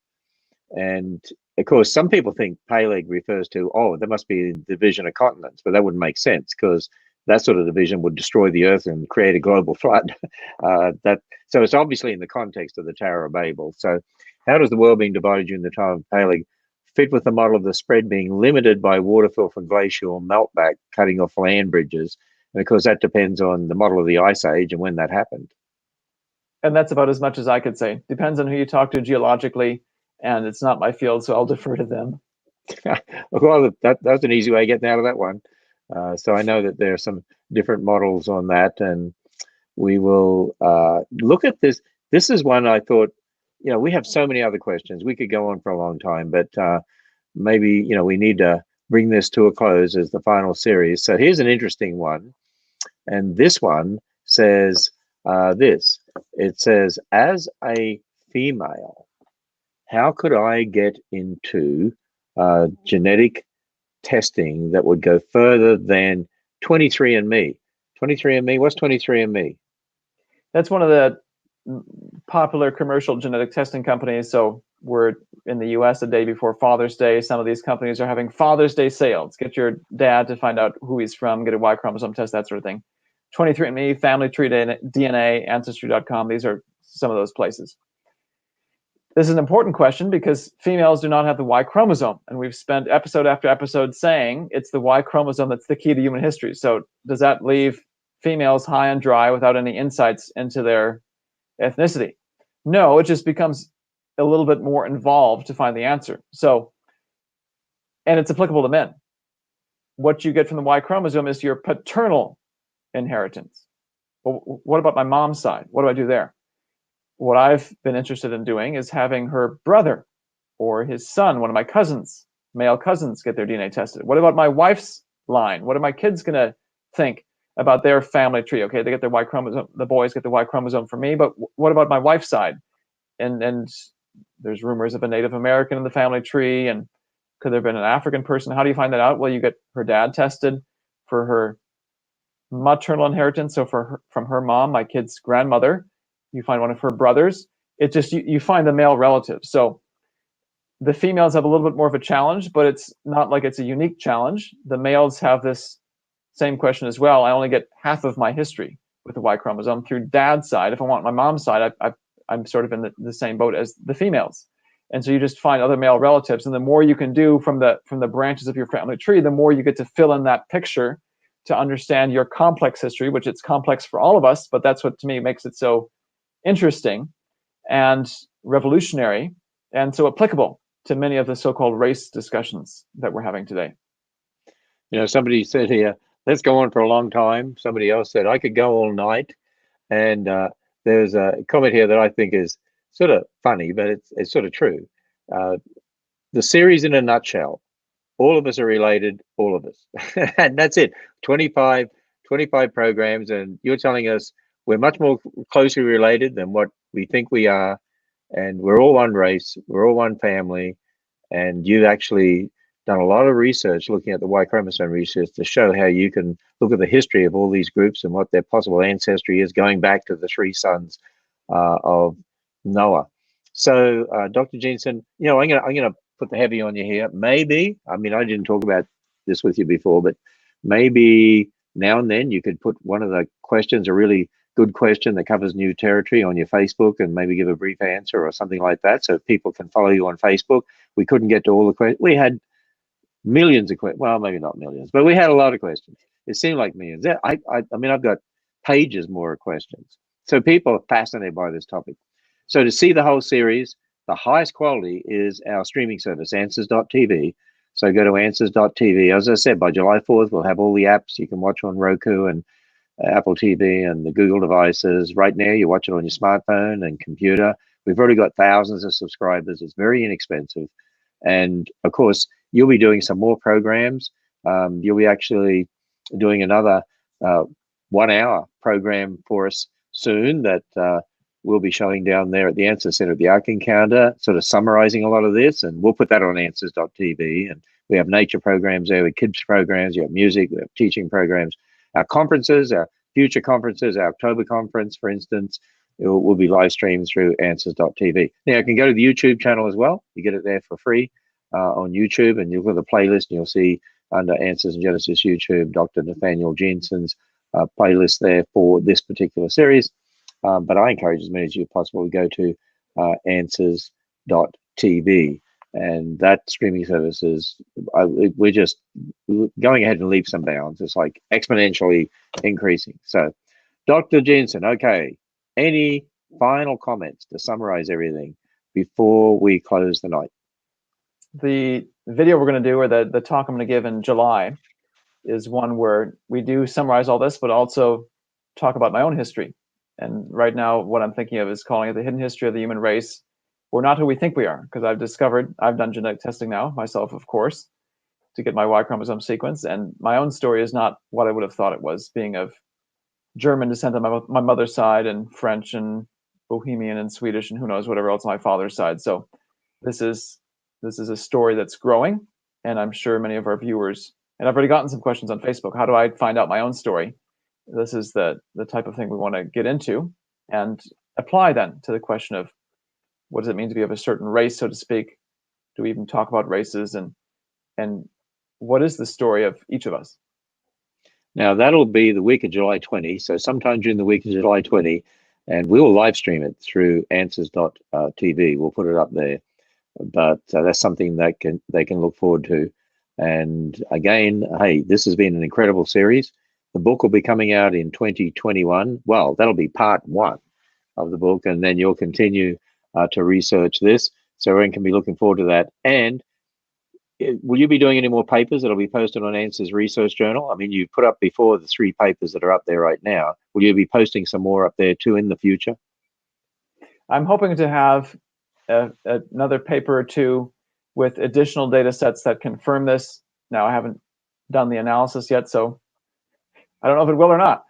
and of course, some people think Peleg refers to, oh, there must be a division of continents, but that wouldn't make sense because that sort of division would destroy the earth and create a global flood. So it's obviously in the context of the Tower of Babel. So how does the world being divided during the time of Peleg fit with the model of the spread being limited by waterfall from glacial meltback, cutting off land bridges? And of course, that depends on the model of the Ice Age and when that happened. And that's about as much as I could say. Depends on who you talk to geologically, and it's not my field, so I'll defer to them. Well, that's an easy way of getting out of that one. So I know that there are some different models on that, and we will look at this. This is one I thought, we have so many other questions. We could go on for a long time, but maybe, we need to bring this to a close as the final series. So here's an interesting one. And this one says this. It says, as a female, how could I get into genetic testing that would go further than 23andMe? 23andMe, what's 23andMe? That's one of the popular commercial genetic testing companies. So we're in the US the day before Father's Day. Some of these companies are having Father's Day sales. Get your dad to find out who he's from, get a Y chromosome test, that sort of thing. 23andMe, Family Tree DNA, Ancestry.com. These are some of those places. This is an important question because females do not have the Y chromosome. And we've spent episode after episode saying it's the Y chromosome that's the key to human history. So does that leave females high and dry without any insights into their ethnicity? No, it just becomes a little bit more involved to find the answer. So, and it's applicable to men. What you get from the Y chromosome is your paternal inheritance. Well, what about my mom's side? What do I do there? What I've been interested in doing is having her brother or his son, one of my cousins, male cousins, get their DNA tested. What about my wife's line? What are my kids going to think about their family tree? Okay, they get their Y chromosome, the boys get the Y chromosome for me, but what about my wife's side? And there's rumors of a Native American in the family tree, and could there have been an African person? How do you find that out? Well, you get her dad tested for her maternal inheritance, so from her mom, my kid's grandmother, you find one of her brothers. It just, you find the male relatives. So the females have a little bit more of a challenge, but it's not like it's a unique challenge. The males have this same question as well. I only get half of my history with the Y chromosome through dad's side. If I want my mom's side, I'm sort of in the same boat as the females. And so you just find other male relatives, and the more you can do from the branches of your family tree, the more you get to fill in that picture to understand your complex history, which it's complex for all of us, but that's what to me makes it so interesting and revolutionary and so applicable to many of the so-called race discussions that we're having today. Somebody said here, let's go on for a long time. Somebody else said, I could go all night. And there's a comment here that I think is sort of funny, but it's sort of true. The series in a nutshell, all of us are related, all of us. And that's it, 25 programs. And you're telling us we're much more closely related than what we think we are. And we're all one race, we're all one family. And you've actually done a lot of research looking at the Y chromosome research to show how you can look at the history of all these groups and what their possible ancestry is, going back to the 3 sons of Noah. So, Dr. Jeanson, I'm gonna put the heavy on you here. Maybe, I mean, I didn't talk about this with you before, but maybe now and then you could put one of the questions, a really good question that covers new territory, on your Facebook, and maybe give a brief answer or something like that, so people can follow you on Facebook. We couldn't get to all the questions. We had millions of questions. Well, maybe not millions, but we had a lot of questions. It seemed like millions. I mean, I've got pages more of questions. So people are fascinated by this topic. So to see the whole series, the highest quality is our streaming service, answers.tv. So go to answers.tv. As I said, by July 4th, we'll have all the apps you can watch on Roku and Apple TV and the Google devices. Right now, you watch it on your smartphone and computer. We've already got thousands of subscribers. It's very inexpensive. And of course, you'll be doing some more programs. You'll be actually doing another 1 hour program for us soon that we'll be showing down there at the Answer Center at the Ark Encounter, sort of summarizing a lot of this. And we'll put that on answers.tv. And we have nature programs there, with kids programs, you have music, we have teaching programs. Our conferences, our future conferences, our October conference, for instance, will be live streamed through answers.tv. Now, you can go to the YouTube channel as well. You get it there for free on YouTube, and you'll go to the playlist, and you'll see under Answers in Genesis YouTube, Dr. Nathaniel Jeanson's playlist there for this particular series. But I encourage as many as you possible to go to answers.tv. And that streaming service is, we're just going ahead and leaps and bounds. It's like exponentially increasing. So, Dr. Jeanson, okay, any final comments to summarize everything before we close the night? The video we're going to do, or the talk I'm going to give in July, is one where we do summarize all this, but also talk about my own history. And right now, what I'm thinking of is calling it the hidden history of the human race. We're not who we think we are, because I've done genetic testing now, myself, of course, to get my Y chromosome sequence. And my own story is not what I would have thought it was, being of German descent on my mother's side, and French and Bohemian and Swedish and who knows whatever else on my father's side. So this is a story that's growing, and I'm sure many of our viewers, and I've already gotten some questions on Facebook, how do I find out my own story? This is the type of thing we want to get into and apply then to the question of, what does it mean to be of a certain race, so to speak? Do we even talk about races? And what is the story of each of us? Now, that'll be the week of July 20. So sometime during the week of July 20, and we'll live stream it through answers.tv. We'll put it up there. But that's something that they can look forward to. And again, hey, this has been an incredible series. The book will be coming out in 2021. Well, that'll be part 1 of the book, and then you'll continue to research this. So everyone can be looking forward to that. And will you be doing any more papers that'll be posted on Answers Research Journal? I mean, you put up before the 3 papers that are up there right now. Will you be posting some more up there too in the future? I'm hoping to have another paper or 2 with additional data sets that confirm this. Now, I haven't done the analysis yet, so I don't know if it will or not,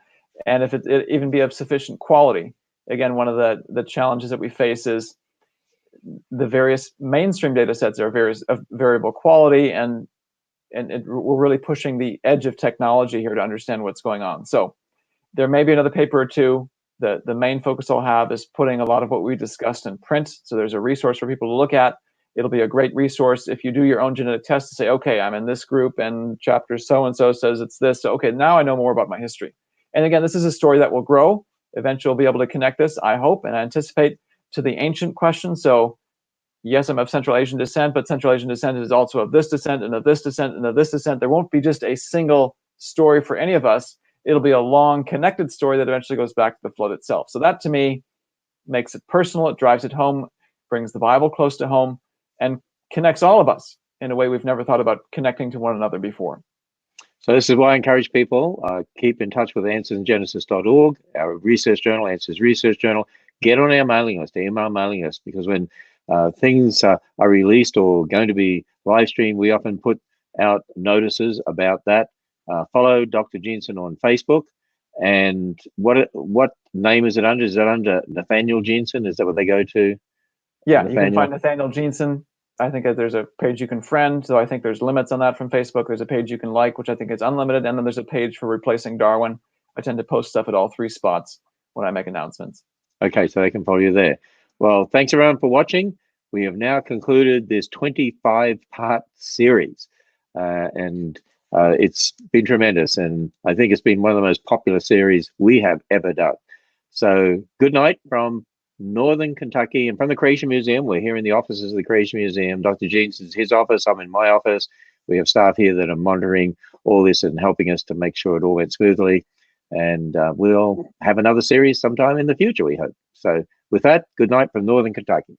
and if it even be of sufficient quality. Again, one of the challenges that we face is the various mainstream data sets are of variable quality, and we're really pushing the edge of technology here to understand what's going on. So there may be another paper or 2 The main focus I'll have is putting a lot of what we discussed in print. So there's a resource for people to look at. It'll be a great resource if you do your own genetic test to say, okay, I'm in this group and chapter so-and-so says it's this. So, okay, now I know more about my history. And again, this is a story that will grow. Eventually, we'll be able to connect this, I hope, and I anticipate, to the ancient question. So yes, I'm of Central Asian descent, but Central Asian descent is also of this descent and of this descent and of this descent. There won't be just a single story for any of us. It'll be a long connected story that eventually goes back to the flood itself. So that, to me, makes it personal. It drives it home, brings the Bible close to home, and connects all of us in a way we've never thought about connecting to one another before. So this is why I encourage people, keep in touch with answersingenesis.org, our research journal, Answers Research Journal. Get on our mailing list, email mailing list, because when things are released or going to be live streamed, we often put out notices about that. Follow Dr. Jeanson on Facebook. And what name is it under? Is that under Nathaniel Jeanson? Is that what they go to? Yeah, Nathaniel? you can find Nathaniel Jeanson. I think that there's a page you can friend, so I think there's limits on that from Facebook. There's a page you can like, which I think is unlimited, and then there's a page for replacing Darwin. I tend to post stuff at all three spots when I make announcements. Okay, so they can follow you there. Well, thanks everyone for watching. We have now concluded this 25-part series, and it's been tremendous, and I think it's been one of the most popular series we have ever done. So good night from Northern Kentucky and from the Creation Museum. We're here in the offices of the Creation Museum. Dr. Jeanson's his office. I'm in my office. We have staff here that are monitoring all this and helping us to make sure it all went smoothly. And we'll have another series sometime in the future, we hope. So with that, good night from Northern Kentucky.